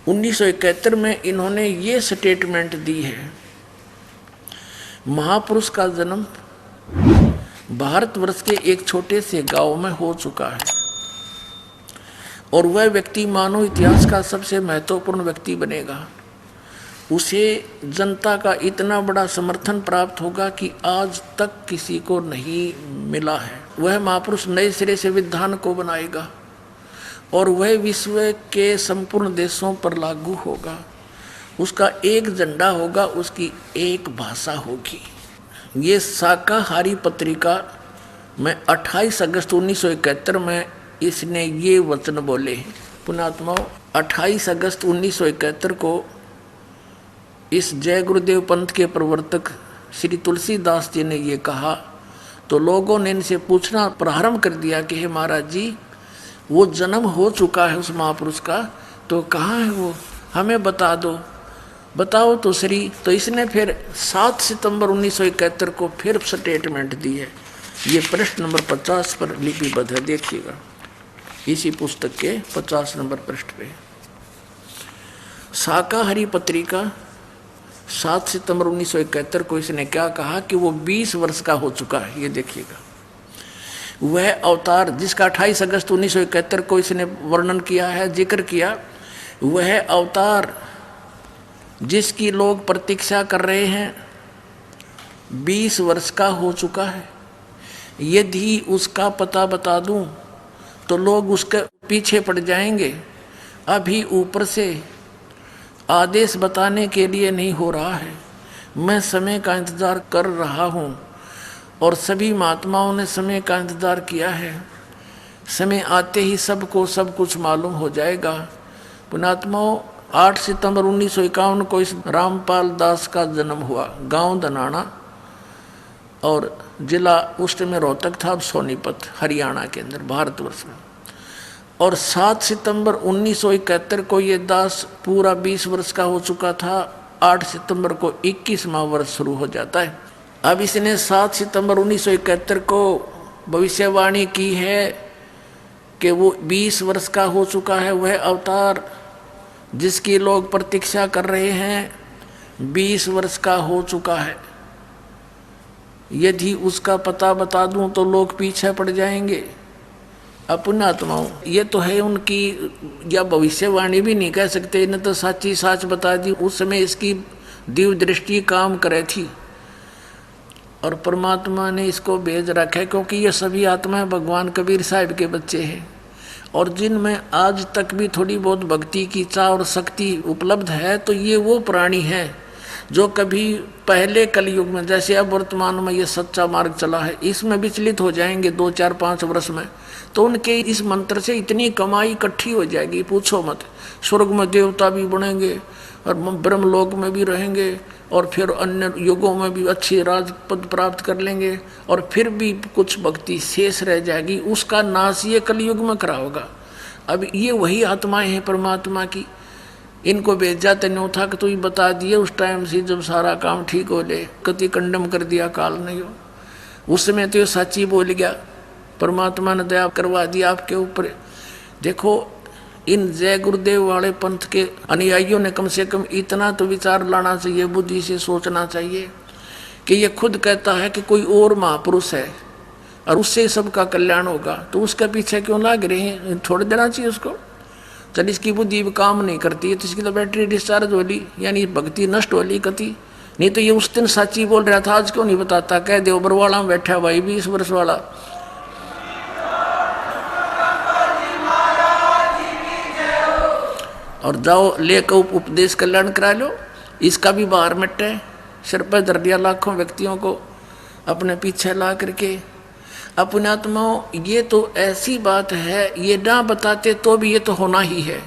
1971 में इन्होंने ये स्टेटमेंट दी है, महापुरुष का जन्म भारतवर्ष के एक छोटे से गांव में हो चुका है और वह व्यक्ति मानव इतिहास का सबसे महत्वपूर्ण व्यक्ति बनेगा। उसे जनता का इतना बड़ा समर्थन प्राप्त होगा कि आज तक किसी को नहीं मिला है। वह महापुरुष नए सिरे से विधान को बनाएगा और वह विश्व के संपूर्ण देशों पर लागू होगा। उसका एक झंडा होगा, उसकी एक भाषा होगी। ये शाकाहारी पत्रिका में 28 अगस्त 1971 में इसने ये वचन बोले हैं। पुण्यात्माओं, 28 अगस्त 1971 को इस जय गुरुदेव पंथ के प्रवर्तक श्री तुलसीदास जी ने ये कहा, तो लोगों ने इनसे पूछना प्रारंभ कर दिया कि हे महाराज जी, वो जन्म हो चुका है उस महापुरुष का, तो कहाँ है वो, हमें बता दो, बताओ तो श्री। तो इसने फिर 7 सितंबर 1971 को फिर स्टेटमेंट दी है। ये पृष्ठ नंबर 50 पर लिपिबद्ध है, देखिएगा, इसी पुस्तक के 50 नंबर पृष्ठ पे। शाकाहारी पत्रिका 7 सितंबर 1971 को इसने क्या कहा कि वो 20 वर्ष का हो चुका है। ये देखिएगा, वह अवतार जिसका 28 अगस्त 1971 को इसने वर्णन किया है, जिक्र किया, वह अवतार जिसकी लोग प्रतीक्षा कर रहे हैं 20 वर्ष का हो चुका है। यदि उसका पता बता दूं तो लोग उसके पीछे पड़ जाएंगे। अभी ऊपर से आदेश बताने के लिए नहीं हो रहा है, मैं समय का इंतज़ार कर रहा हूँ और सभी महात्माओं ने समय का इंतज़ार किया है। समय आते ही सबको सब कुछ मालूम हो जाएगा। पुण्यात्माओं, 8 सितंबर 1951 को इस रामपाल दास का जन्म हुआ, गांव धनाना और जिला उस समय रोहतक था, अब सोनीपत, हरियाणा के अंदर, भारतवर्ष में। और 7 सितंबर 1971 को ये दास पूरा 20 वर्ष का हो चुका था। 8 सितंबर को 21वां वर्ष शुरू हो जाता है। अब इसने 7 सितंबर 1971 को भविष्यवाणी की है कि वो 20 वर्ष का हो चुका है, वह अवतार जिसकी लोग प्रतीक्षा कर रहे हैं 20 वर्ष का हो चुका है। यदि उसका पता बता दूं तो लोग पीछे पड़ जाएंगे। अपना आत्माओं, ये तो है उनकी, या भविष्यवाणी भी नहीं कह सकते, इन्हें तो साची साच बता दी। उस समय इसकी दिव्य दृष्टि काम करे थी और परमात्मा ने इसको भेज रखा है, क्योंकि ये सभी आत्माएं भगवान कबीर साहिब के बच्चे हैं और जिनमें आज तक भी थोड़ी बहुत भक्ति की चाह और शक्ति उपलब्ध है। तो ये वो प्राणी हैं जो कभी पहले कलयुग में, जैसे अब वर्तमान में ये सच्चा मार्ग चला है, इसमें विचलित हो जाएंगे 2, 4, 5 वर्ष में, तो उनके इस मंत्र से इतनी कमाई इकट्ठी हो जाएगी, पूछो मत। स्वर्ग में देवता भी बनेंगे और ब्रह्मलोक में भी रहेंगे और फिर अन्य युगों में भी अच्छी राजपद प्राप्त कर लेंगे और फिर भी कुछ भक्ति शेष रह जाएगी, उसका नाश ये कलयुग में करा होगा। अब ये वही आत्माएं हैं परमात्मा की, इनको भेजा तन्यो था कि तू ही बता दिए उस टाइम से जब सारा काम ठीक हो ले, कति कंडम कर दिया काल नहीं हो, उस समय तो ये सच्ची बोल गया, परमात्मा ने दया करवा दिया आपके ऊपर। देखो, इन जय गुरुदेव वाले पंथ के अनुयायियों ने कम से कम इतना तो विचार लाना चाहिए, बुद्धि से सोचना चाहिए कि ये खुद कहता है कि कोई और महापुरुष है और उससे सबका कल्याण होगा, तो उसके पीछे क्यों लाग रहे हैं? छोड़ देना चाहिए उसको। चल, इसकी बुद्धि काम नहीं करती है तो इसकी तो बैटरी डिस्चार्ज होली, यानी भक्ति नष्ट होली कति। नहीं तो ये उस दिन सच्ची बोल रहा था, आज क्यों नहीं बताता? कह दे बरवाला में बैठा भाई 20 वर्ष वाला, और जाओ लेकर उपदेश कल्याण करा लो, इसका भी बाहर मिटे। सिर पर धर दिया लाखों व्यक्तियों को अपने पीछे ला करके। अपने आत्माओं, ये तो ऐसी बात है, ये ना बताते तो भी ये तो होना ही है।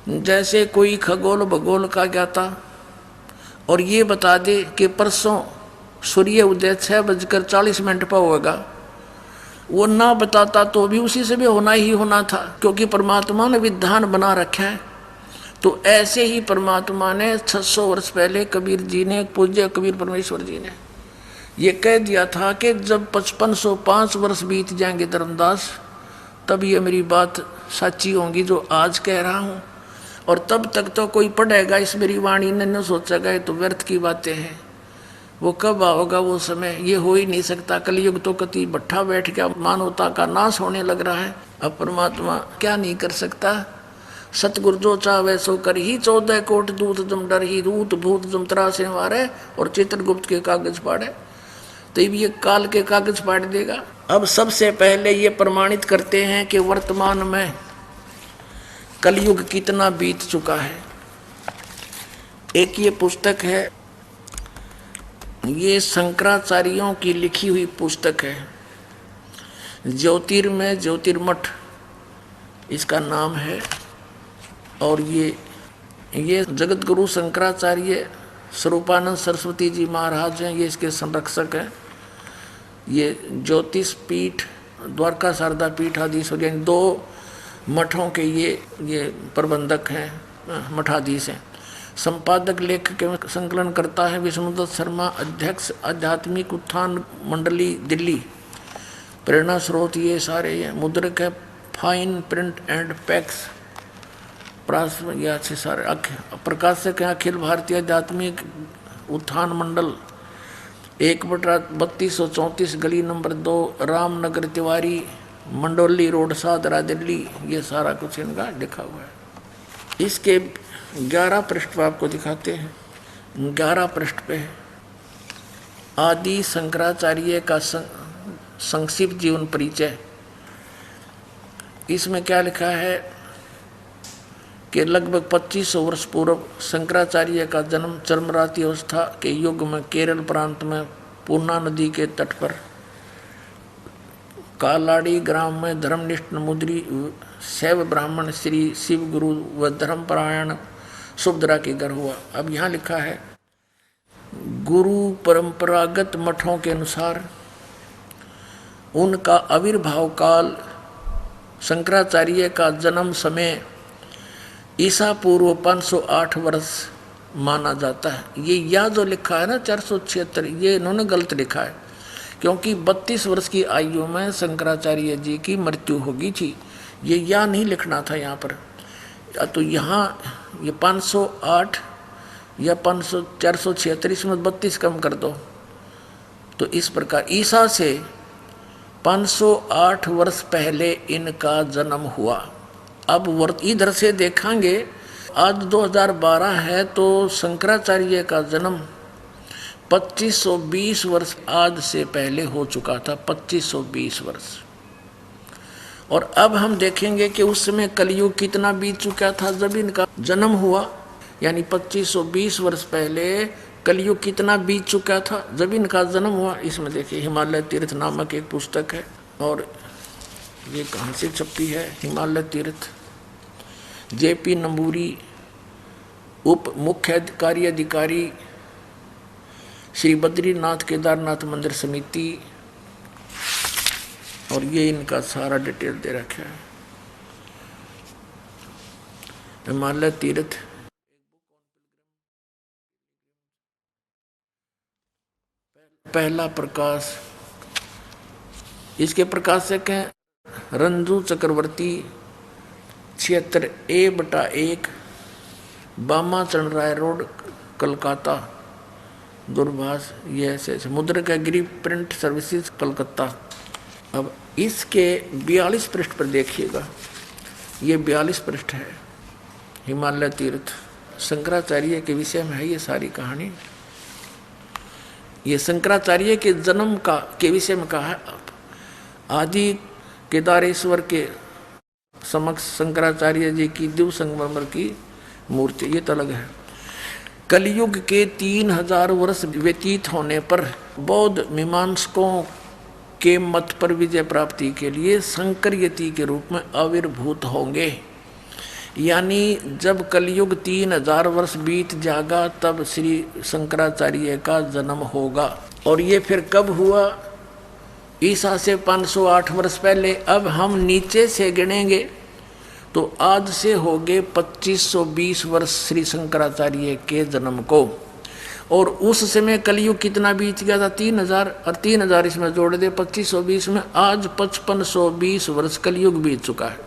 जैसे कोई खगोल भगोल का ज्ञाता और ये बता दे कि परसों सूर्य उदय 6:40 पर होगा, वो ना बताता तो भी उसी से भी होना ही होना था, क्योंकि परमात्मा ने विधान बना रखा है। तो ऐसे ही परमात्मा ने 600 वर्ष पहले कबीर जी ने, पूज्य कबीर परमेश्वर जी ने ये कह दिया था कि जब 5505 वर्ष बीत जाएंगे धर्मदास, तब ये मेरी बात सच्ची होंगी जो आज कह रहा हूँ। और तब तक तो कोई पढ़ेगा इस मेरी वाणी ने न सोचेगा ये तो व्यर्थ की बातें हैं। वो कब आओगा वो समय, ये हो ही नहीं सकता। कलयुग तो कति भट्ठा बैठ गया, मानवता का नाश होने लग रहा है। अब परमात्मा क्या नहीं कर सकता? सतगुरु जो चाहे सो कर ही, 14 कोट दूत जम डर ही, दूत भूत जम त्रासे मारे, और चित्रगुप्त के कागज फाड़े, तो ये काल के कागज फाड़ देगा। अब सबसे पहले ये प्रमाणित करते हैं कि वर्तमान में कलयुग कितना बीत चुका है। एक ये पुस्तक है, ये शंकराचार्यों की लिखी हुई पुस्तक है, ज्योतिर्मय ज्योतिर्मठ इसका नाम है। और ये जगत गुरु शंकराचार्य स्वरूपानंद सरस्वती जी महाराज हैं, ये इसके संरक्षक हैं। ये ज्योतिष पीठ, द्वारका शारदा पीठ आदि, यानी 2 मठों के ये प्रबंधक हैं, मठाधीश हैं। संपादक लेख के संकलन करता है विष्णुदत्त शर्मा, अध्यक्ष आध्यात्मिक उत्थान मंडली दिल्ली। प्रेरणा स्रोत ये सारे हैं। मुद्रक है फाइन प्रिंट एंड पैक्स, ये अच्छे सारे। प्रकाशक है अखिल भारतीय आध्यात्मिक उत्थान मंडल, 1/3234 गली नंबर 2, रामनगर तिवारी, मंडोली रोड, सादरा दिल्ली। ये सारा कुछ इनका लिखा हुआ है। इसके 11 पृष्ठ आपको दिखाते हैं। 11 पृष्ठ पे आदि शंकराचार्य का संक्षिप्त जीवन परिचय। इसमें क्या लिखा है कि लगभग 2500 वर्ष पूर्व शंकराचार्य का जन्म चरमराती अवस्था के युग में केरल प्रांत में पूर्णा नदी के तट पर कालाड़ी ग्राम में धर्मनिष्ठ मुद्री शैव ब्राह्मण श्री शिव गुरु व धर्मपरायण सुभद्रा के घर हुआ। अब यहाँ लिखा है, गुरु परंपरागत मठों के अनुसार उनका आविर्भाव काल शंकराचार्य का जन्म समय ईसा पूर्व 508 वर्ष माना जाता है। ये यहाँ जो लिखा है ना 476, ये इन्होंने गलत लिखा है, क्योंकि 32 वर्ष की आयु में शंकराचार्य जी की मृत्यु होगी थी। ये यहाँ नहीं लिखना था यहाँ पर, तो यहाँ ये 508 या 476, इसमें 32 कम कर दो। तो इस प्रकार ईसा से 508 वर्ष पहले इनका जन्म हुआ। अब इधर से देखेंगे, आज 2012 है तो शंकराचार्य का जन्म 2520 वर्ष आज से पहले हो चुका था, 2520 वर्ष। और अब हम देखेंगे कि उस समय कलयुग कितना बीत चुका था जब इनका जन्म हुआ, यानी 2520 वर्ष पहले कलयुग कितना बीत चुका था जब इनका जन्म हुआ। इसमें देखिए, हिमालय तीर्थ नामक एक पुस्तक है, और ये कहाँ से छपी है? हिमालय तीर्थ, JP नंबूरी, उप मुख्य कार्यधिकारी श्री बद्रीनाथ केदारनाथ मंदिर समिति। और ये इनका सारा डिटेल दे रखा है, हिमालय तीर्थ। पहला प्रकाश, इसके प्रकाशक हैं रंजू चक्रवर्ती 76A/1 बामा चरण राय रोड कलकत्ता दूरभाष। ये ऐसे मुद्रक गिरी प्रिंट सर्विसेज कलकत्ता। अब इसके 42 पृष्ठ पर देखिएगा, ये 42 पृष्ठ है। हिमालय तीर्थ शंकराचार्य के विषय में है ये सारी कहानी। ये शंकराचार्य के जन्म के विषय में कहा है। आदि केदारेश्वर के समक्ष शंकराचार्य जी की दिव्य संगमरमर की मूर्ति, ये तो अलग है। कलयुग के 3000 वर्ष व्यतीत होने पर बौद्ध मीमांसकों के मत पर विजय प्राप्ति के लिए शंकरयति के रूप में आविर्भूत होंगे। यानी जब कलयुग 3000 वर्ष बीत जाएगा तब श्री शंकराचार्य का जन्म होगा। और ये फिर कब हुआ? ईसा से 508 वर्ष पहले। अब हम नीचे से गिनेंगे तो आज से हो गए 2520 वर्ष श्री शंकराचार्य के जन्म को। और उस समय कलयुग कितना बीत गया था? 3000, और 3000 इसमें जोड़ दे 2520 में, आज 5520 वर्ष कलयुग बीत चुका है।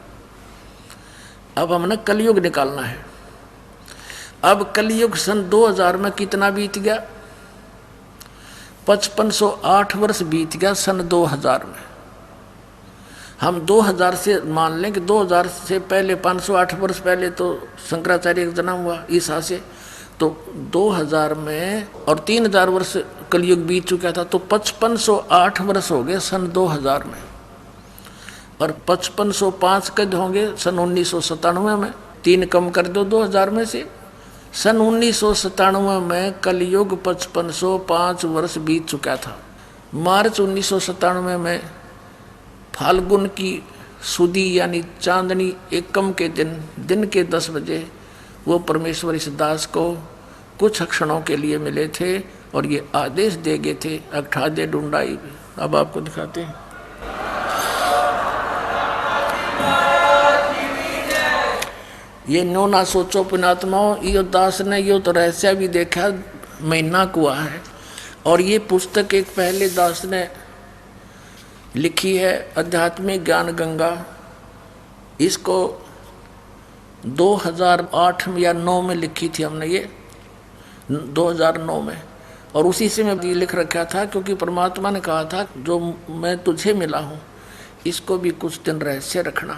अब हमने कलयुग निकालना है। अब कलयुग सन 2000 में कितना बीत गया? 5508 वर्ष बीत गया सन 2000 में। हम 2000 से मान लें कि 2000 से पहले 508 वर्ष पहले तो शंकराचार्य का जन्म हुआ ईसा से, तो 2000 में और 3000 वर्ष कलयुग बीत चुका था, तो 5508 वर्ष हो गए सन 2000 में। और 5505 कद होंगे सन 1997 में। 3 कम कर दो 2000 में से। सन 1997 में कलयुग 5505 वर्ष बीत चुका था। मार्च 1997 में फाल्गुन की सुदी यानी चांदनी एकम के दिन के 10 बजे वो परमेश्वर इस दास को कुछ क्षणों के लिए मिले थे और ये आदेश दे गए थे, अगठा दे ढूंढाई। अब आपको दिखाते हैं। ये नो ना सोचो पुणात्माओं, यो दास ने यो तो रहस्य भी देखा, महीना कुआ है। और ये पुस्तक एक पहले दास ने लिखी है, आध्यात्मिक ज्ञान गंगा। इसको 2008 या 9 में लिखी थी हमने, ये 2009 में। और उसी से मैं ये लिख रखा था क्योंकि परमात्मा ने कहा था जो मैं तुझे मिला हूँ इसको भी कुछ दिन रहस्य रखना।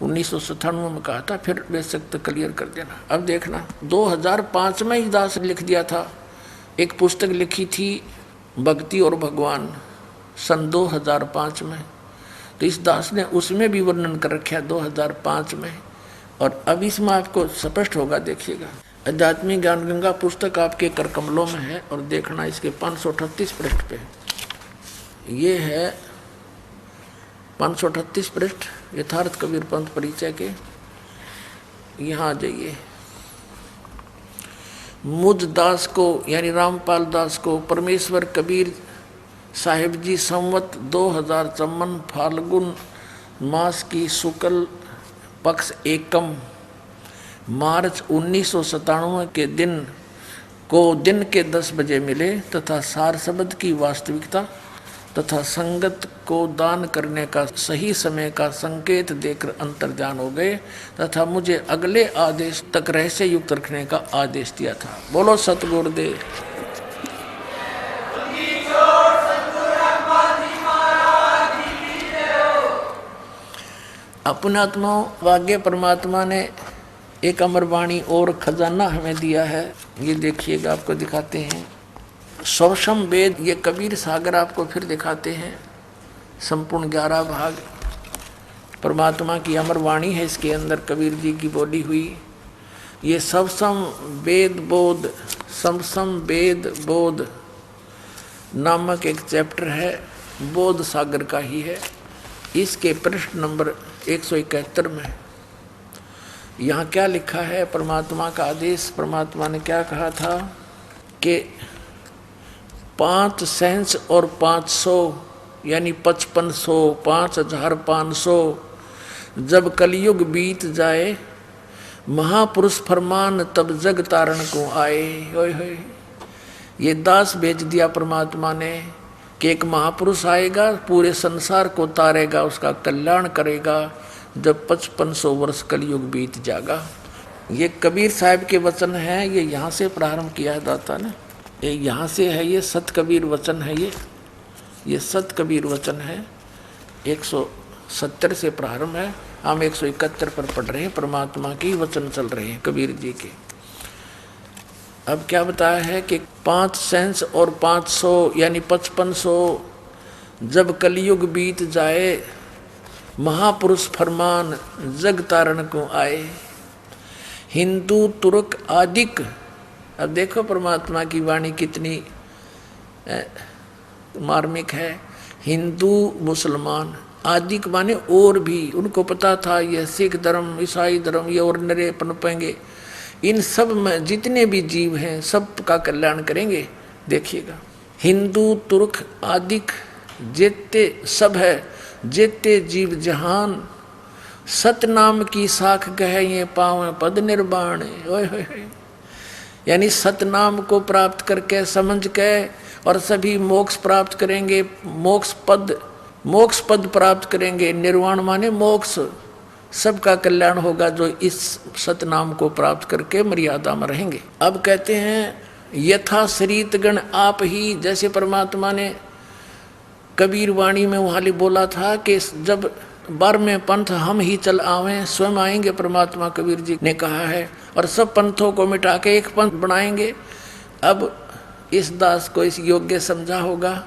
1997 में कहा था, फिर बेशक तो क्लियर कर देना। अब देखना 2005 में ही दास लिख दिया था, एक पुस्तक लिखी थी भक्ति और भगवान सन 2005 में। तो इस दास ने उसमें भी वर्णन कर रखा 2005 में। और अब इसमें आपको स्पष्ट होगा, देखिएगा। आध्यात्मिक ज्ञान गंगा पुस्तक आपके कर कमलों में है और देखना इसके 538 पृष्ठ पे। ये है 538 पृष्ठ यथार्थ कबीर पंथ परिचय के। यहाँ आ जाइए। मुझ दास को यानी रामपाल दास को परमेश्वर कबीर साहिब जी संवत 2054 फाल्गुन मास की शुक्ल पक्ष एकम मार्च 1997 के दिन के 10 बजे मिले तथा सार शब्द की वास्तविकता तथा संगत को दान करने का सही समय का संकेत देकर अंतर्जान हो गए तथा मुझे अगले आदेश तक रहस्य युक्त रखने का आदेश दिया था। बोलो सतगुरुदेव। अपने आत्माओं भाग्य परमात्मा ने एक अमरवाणी और खजाना हमें दिया है। ये देखिएगा, आपको दिखाते हैं। सौषम वेद, ये कबीर सागर आपको फिर दिखाते हैं। संपूर्ण 11 भाग परमात्मा की अमरवाणी है, इसके अंदर कबीर जी की बोली हुई। ये सबसम वेद बोध, समसम वेद बोध नामक एक चैप्टर है, बोध सागर का ही है। इसके पृष्ठ नंबर 171 में यहाँ क्या लिखा है? परमात्मा का आदेश। परमात्मा ने क्या कहा था कि 5 सेंस और 500 यानी 5500 5500 जब कलयुग बीत जाए महापुरुष फरमान तब जग तारण को आए। होय होय, ये दास भेज दिया परमात्मा ने कि एक महापुरुष आएगा, पूरे संसार को तारेगा, उसका कल्याण करेगा जब 5500 वर्ष कलयुग बीत जाएगा। ये कबीर साहब के वचन हैं, ये यहाँ से प्रारंभ किया जाता ना, ये यहाँ से है, ये सत कबीर वचन है, ये सत कबीर वचन है। 170 से प्रारंभ है, हम 171 पर पढ़ रहे हैं, परमात्मा के वचन चल रहे हैं कबीर जी के। अब क्या बताया है कि 5 सेंस और 500 यानी 5500 जब कलयुग बीत जाए, महापुरुष फरमान जग तारण को आए, हिंदू तुर्क आदिक। अब देखो परमात्मा की वाणी कितनी मार्मिक है। हिंदू मुसलमान आदिक माने और भी, उनको पता था यह सिख धर्म ईसाई धर्म ये और नरे पनपेंगे, इन सब में जितने भी जीव हैं सब का कल्याण करेंगे। देखिएगा, हिंदू तुर्क आदिक जेते सब है, जेते जीव जहान, सतनाम की साख कहे ये पावे पद निर्वाण। यानी सतनाम को प्राप्त करके समझ के और सभी मोक्ष प्राप्त करेंगे, मोक्ष पद प्राप्त करेंगे। निर्वाण माने मोक्ष, सबका कल्याण होगा जो इस सतनाम को प्राप्त करके मर्यादा में रहेंगे। अब कहते हैं यथा शरीत गण आप ही, जैसे परमात्मा ने कबीर वाणी में वहां बोला था कि जब 12वें पंथ हम ही चल आवें, स्वयं आएंगे, परमात्मा कबीर जी ने कहा है, और सब पंथों को मिटा के एक पंथ बनाएंगे। अब इस दास को इस योग्य समझा होगा,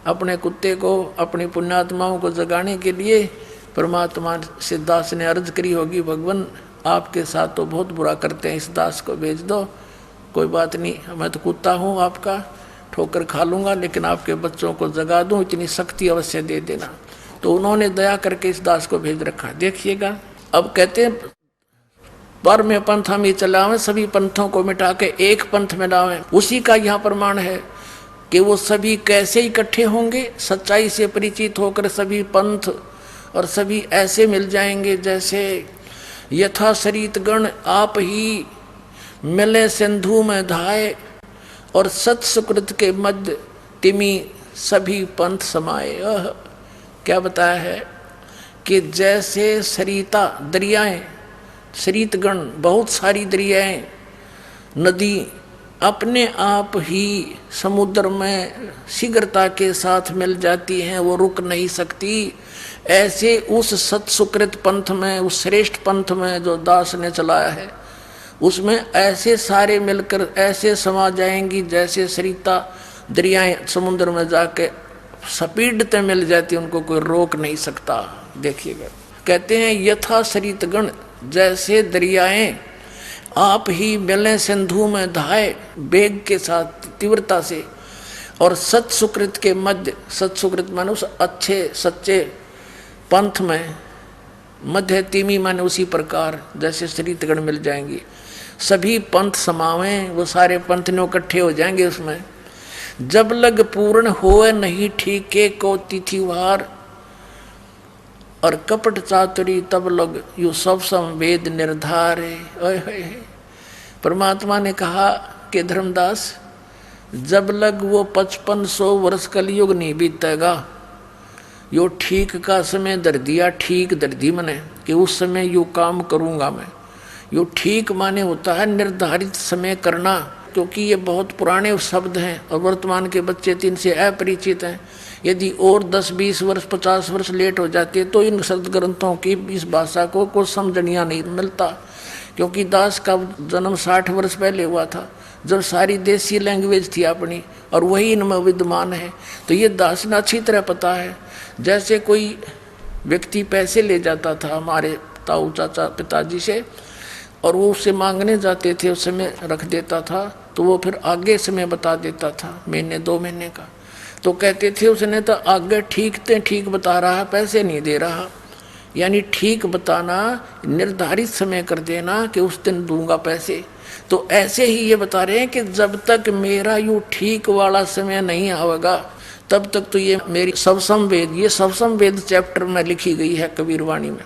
अपने कुत्ते को, अपनी पुण्यात्माओं को जगाने के लिए परमात्मा से दास ने अर्ज करी होगी, भगवान आपके साथ तो बहुत बुरा करते हैं, इस दास को भेज दो, कोई बात नहीं, मैं तो कुत्ता हूँ आपका, ठोकर खा लूँगा, लेकिन आपके बच्चों को जगा दूँ, इतनी शक्ति अवश्य दे देना। तो उन्होंने दया करके इस दास को भेज रखा। देखिएगा, अब कहते हैं 12वें पंथ हम ही चलावें, सभी पंथों को मिटा के एक पंथ में लावें। उसी का यहाँ प्रमाण है कि वो सभी कैसे इकट्ठे होंगे, सच्चाई से परिचित होकर सभी पंथ और सभी ऐसे मिल जाएंगे जैसे यथा शरीत गण आप ही मिले सिंधु में धाये, और सत सुकृत के मध्य तिमी सभी पंथ समाये। क्या बताया है कि जैसे सरिता दरियाएं, सरितगण बहुत सारी दरियाएं, नदी अपने आप ही समुद्र में शीघ्रता के साथ मिल जाती हैं, वो रुक नहीं सकती, ऐसे उस सत्सुकृत पंथ में, उस श्रेष्ठ पंथ में जो दास ने चलाया है, उसमें ऐसे सारे मिलकर ऐसे समा जाएंगी जैसे सरिता दरियाएं समुद्र में जाके सपीडते मिल जाती, उनको कोई रोक नहीं सकता। देखिएगा, कहते हैं यथा सरितगण, जैसे दरियाएं आप ही मिले सिंधु में धाये, वेग के साथ तीव्रता से, और सत्सुकृत के मध्य, सत्सुकृत माने उस अच्छे सच्चे पंथ में, मध्य तिमी माने उसी प्रकार जैसे सरितगण मिल जाएंगी, सभी पंथ समावें, वो सारे पंथ ने इकट्ठे हो जाएंगे उसमें। जब लग पूर्ण होए नहीं ठीके को तिथिवार, और कपट चातुरी तब लग यू सब संवेद निर्धारे। परमात्मा ने कहा कि धर्मदास, जब लग वो 5500 वर्ष कलयुग नहीं बीतेगा, यो ठीक का समय दर दिया, ठीक दर दी मने कि उस समय यो काम करूँगा मैं। यो ठीक माने होता है निर्धारित समय करना, क्योंकि ये बहुत पुराने शब्द हैं और वर्तमान के बच्चे तो इनसे अपरिचित हैं। यदि और 10-20 वर्ष 50 वर्ष लेट हो जाते तो इन सदग्रंथों की इस भाषा को कुछ समझनिया नहीं मिलता, क्योंकि दास का जन्म 60 वर्ष पहले हुआ था, जब सारी देसी लैंग्वेज थी अपनी, और वही इनमें विद्यमान है। तो ये दास ने अच्छी तरह पता है। जैसे कोई व्यक्ति पैसे ले जाता था हमारे ताऊ चाचा पिताजी से, और वो उससे मांगने जाते थे, उस समय रख देता था, तो वो फिर आगे समय बता देता था, महीने 2 महीने का। तो कहते थे उसने तो आगे ठीक बता रहा है, पैसे नहीं दे रहा। यानी ठीक बताना, निर्धारित समय कर देना कि उस दिन दूंगा पैसे। तो ऐसे ही ये बता रहे हैं कि जब तक मेरा यूँ ठीक वाला समय नहीं आवेगा, तब तक तो ये मेरी सबसम वेद, ये सबसम वेद चैप्टर में लिखी गई है कबीर वाणी में,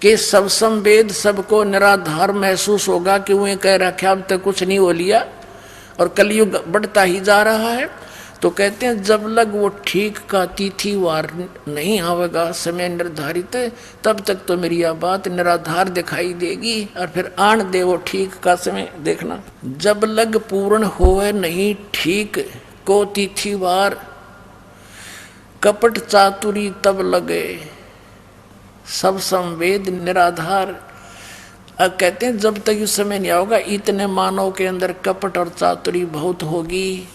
कि सबसम वेद सबको निराधार महसूस होगा कि वो कह रखा अब तक कुछ नहीं हो लिया और कलयुग बढ़ता ही जा रहा है। तो तो कहते हैं जब लग वो ठीक का तिथिवार नहीं आवेगा समय निर्धारित, तब तक तो मेरी यह बात निराधार दिखाई देगी। और फिर आन दे वो ठीक का समय देखना। जब लग पूर्ण होवे नहीं ठीक को तिथिवार, कपट चातुरी तब लगे सब संवेद निराधार। अब कहते हैं जब तक उस समय नहीं आओगा, इतने मानव के अंदर कपट और चातुरी बहुत होगी।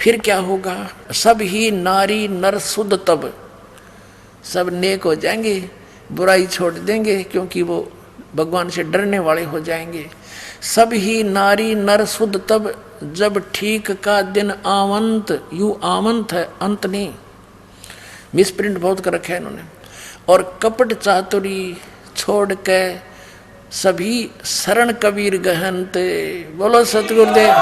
फिर क्या होगा? सब ही नारी नर शुद्ध, तब सब नेक हो जाएंगे, बुराई छोड़ देंगे, क्योंकि वो भगवान से डरने वाले हो जाएंगे। सब ही नारी नर शुद्ध तब, जब ठीक का दिन आवंत। यू आवंत है, अंत नहीं, मिसप्रिंट बहुत कर रखा है इन्होंने। और कपट चातुरी छोड़ के सभी शरण कबीर गहनते। बोलो सतगुरुदेव।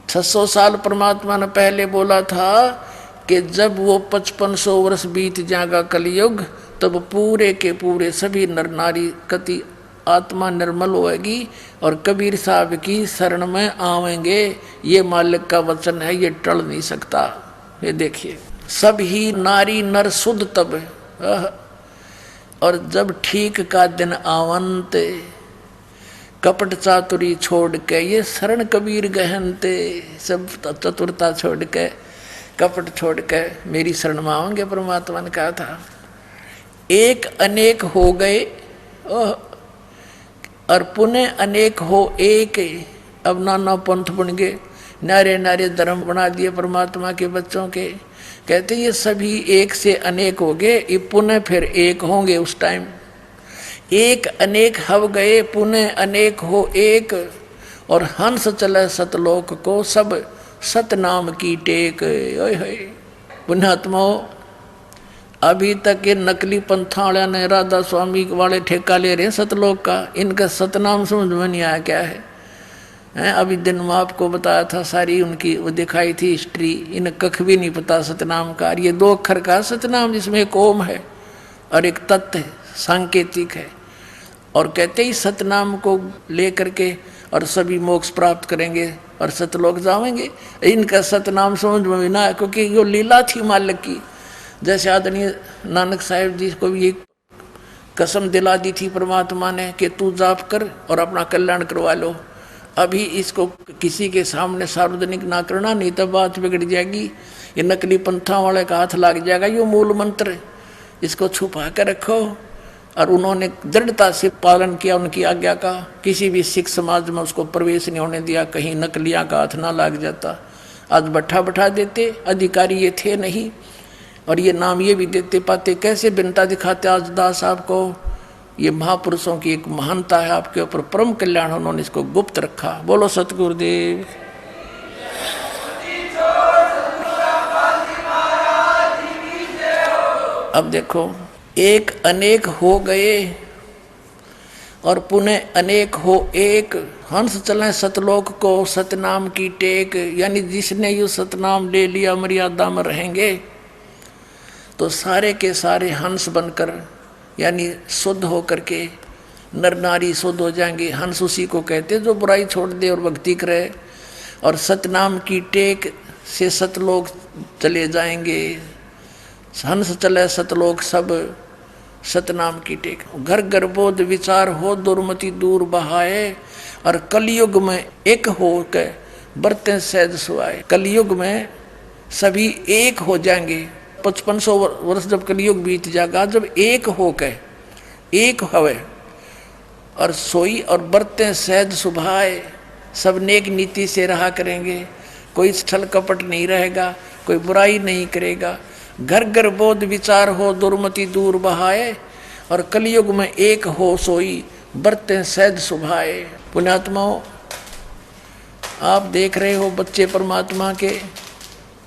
600 साल परमात्मा ने पहले बोला था कि जब वो 5500 वर्ष बीत जाएगा कलयुग, तब पूरे के पूरे सभी नर नारी कति आत्मा निर्मल होएगी और कबीर साहब की शरण में आवेंगे। ये मालिक का वचन है, ये टल नहीं सकता। ये देखिए, सब ही नारी नर शुद्ध तब, और जब ठीक का दिन आवंत, कपट चातुरी छोड़ के ये शरण कबीर गहनते। सब चतुरता छोड़ के, कपट छोड़ के मेरी शरण में आओगे। परमात्मा ने कहा था एक अनेक हो गए और पुनः अनेक हो एक। अब नाना पंथ बन गए, नारे नारे धर्म बना दिए परमात्मा के बच्चों के। कहते ये सभी एक से अनेक हो गए, ये पुनः फिर एक होंगे उस टाइम। एक अनेक हव गए, पुनः अनेक हो एक। और हंस चले सतलोक को, सब सतनाम की टेक। ओए होए पुण्यात्माओं, अभी तक ये नकली पंथा वाले ने राधा स्वामी वाले ठेका ले रहे हैं सतलोक का। इनका सतनाम समझ में नहीं आया क्या है। अभी दिन में आपको बताया था, सारी उनकी वो दिखाई थी हिस्ट्री। इन्हें कख भी नहीं पता सतनाम का। ये 2 अक्षर का सतनाम, जिसमें एक ओम है और एक तत्व है, सांकेतिक है। और कहते ही सतनाम को लेकर के और सभी मोक्ष प्राप्त करेंगे और सतलोक जाएंगे। इनका सतनाम समझ में ना, क्योंकि ये लीला थी मालिक की। जैसे आदरणीय नानक साहिब जी को भी एक कसम दिला दी थी परमात्मा ने कि तू जाप कर और अपना कल्याण करवा लो। अभी इसको किसी के सामने सार्वजनिक ना करना, नहीं तो बात बिगड़ जाएगी। ये नकली पंथा वाले का हाथ लग जाएगा। ये मूल मंत्र, इसको छुपा कर रखो। और उन्होंने दृढ़ता से पालन किया उनकी आज्ञा का। किसी भी सिख समाज में उसको प्रवेश नहीं होने दिया, कहीं नकलियाँ का हाथ ना लग जाता। आज बैठा देते, अधिकारी ये थे नहीं, और ये नाम ये भी देते पाते। कैसे बिनता दिखाते आज दास साहब को। ये महापुरुषों की एक महानता है आपके ऊपर, परम कल्याण उन्होंने इसको गुप्त रखा। बोलो सतगुरुदेव। अब देखो, एक अनेक हो गए और पुनः अनेक हो एक। हंस चले सतलोक को, सतनाम की टेक। यानी जिसने यू सतनाम ले लिया मर्यादा में रहेंगे, तो सारे के सारे हंस बनकर, यानी शुद्ध होकर के नर नारी शुद्ध हो जाएंगे। हंस उसी को कहते जो बुराई छोड़ दे और भक्ति करे। और सतनाम की टेक से सतलोक चले जाएंगे। हंस चले सतलोक सब, सतनाम की टेक। घर घर बोध विचार हो, दुर्मति दूर बहाए। और कलयुग में एक हो के बरते सहज सुहाए। कलयुग में सभी एक हो जाएंगे। 5500 वर्ष जब कलयुग बीत जाएगा, जब एक हो के एक हवे और सोई और बरते सहज सुभाए। सब नेक नीति से रहा करेंगे, कोई छल कपट नहीं रहेगा, कोई बुराई नहीं करेगा। घर घर बोध विचार हो, दुर्मति दूर बहाए। और कलयुग में एक हो सोई, बरते सहज सुभाए। पुण्यात्माओं, आप देख रहे हो बच्चे परमात्मा के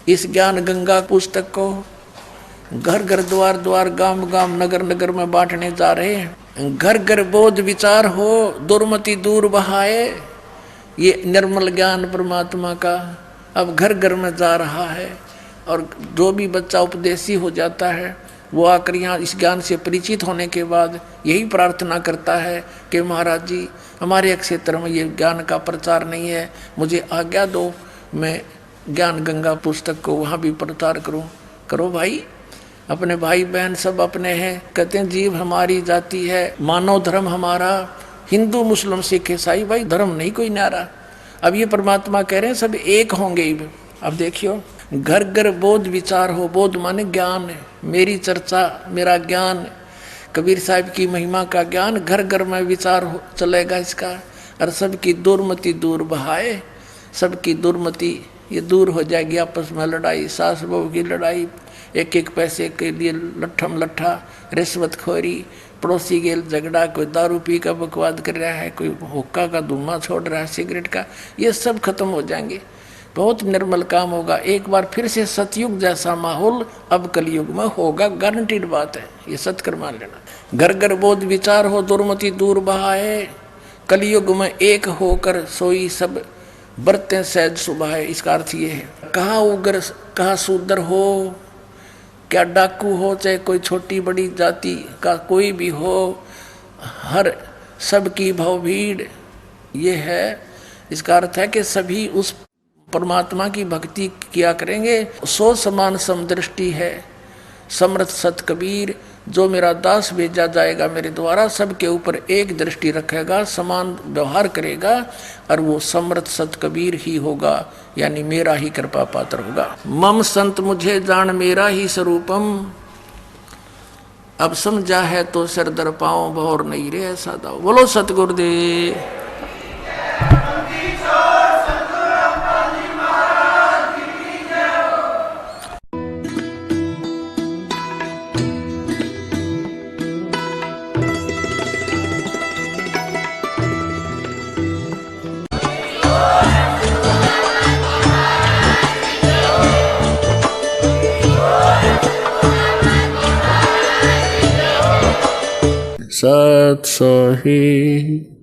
इस ज्ञान गंगा पुस्तक को घर घर द्वार द्वार गांव गांव नगर नगर में बांटने जा रहे हैं। घर घर बोध विचार हो, दुर्मति दूर बहाए। ये निर्मल ज्ञान परमात्मा का अब घर घर में जा रहा है। और जो भी बच्चा उपदेशी हो जाता है, वो आकर यहाँ इस ज्ञान से परिचित होने के बाद यही प्रार्थना करता है कि महाराज जी हमारे क्षेत्र में ये ज्ञान का प्रचार नहीं है, मुझे आज्ञा दो, मैं ज्ञान गंगा पुस्तक को वहाँ भी प्रचार करूँ। करो भाई, अपने भाई बहन सब अपने हैं। कहते हैं जीव हमारी जाति है, मानव धर्म हमारा, हिंदू मुस्लिम सिख ईसाई, भाई धर्म नहीं कोई न्यारा। अब ये परमात्मा कह रहे हैं सब एक होंगे। अब देखियो, घर घर बोध विचार हो, बोध माने ज्ञान, मेरी चर्चा मेरा ज्ञान, कबीर साहब की महिमा का ज्ञान घर घर में विचार हो चलेगा इसका। और सबकी दुर्मति दूर बहाए, सबकी दुर्मति ये दूर हो जाएगी। आपस में लड़ाई, सास बहू की लड़ाई, एक एक पैसे के लिए लट्ठम लट्ठा, रिश्वतखोरी, पड़ोसी के झगड़ा, कोई दारू पी का बकवाद कर रहा है, कोई हुक्का का धुआं छोड़ रहा है, सिगरेट का, ये सब खत्म हो जाएंगे। बहुत निर्मल काम होगा। एक बार फिर से सतयुग जैसा माहौल अब कलयुग में होगा, गारंटीड बात है, ये सत्कर मान लेना। घर घर बोध विचार हो, दुर्मति दूर बहाए, कलयुग में एक होकर सोई सब बरतें सहज सुभाए। इसका अर्थ ये है, कहाँ उग्र कहाँ शूद्र हो, क्या डाकू हो, चाहे कोई छोटी बड़ी जाति का कोई भी हो, हर सबकी भवभीड़, ये है। इसका अर्थ है कि सभी उस परमात्मा की भक्ति किया करेंगे। सो समान समदृष्टि है समर्थ सत कबीर, जो मेरा दास भेजा जाएगा मेरे द्वारा सबके ऊपर एक दृष्टि रखेगा, समान व्यवहार करेगा, और वो समर्थ सत कबीर ही होगा, यानी मेरा ही कृपा पात्र होगा। मम संत मुझे जान मेरा ही स्वरूपम, अब समझा है तो सिर दर पाओ, भौर नहीं रे ऐसा दाओ। बोलो सतगुरुदेव। सत सोही।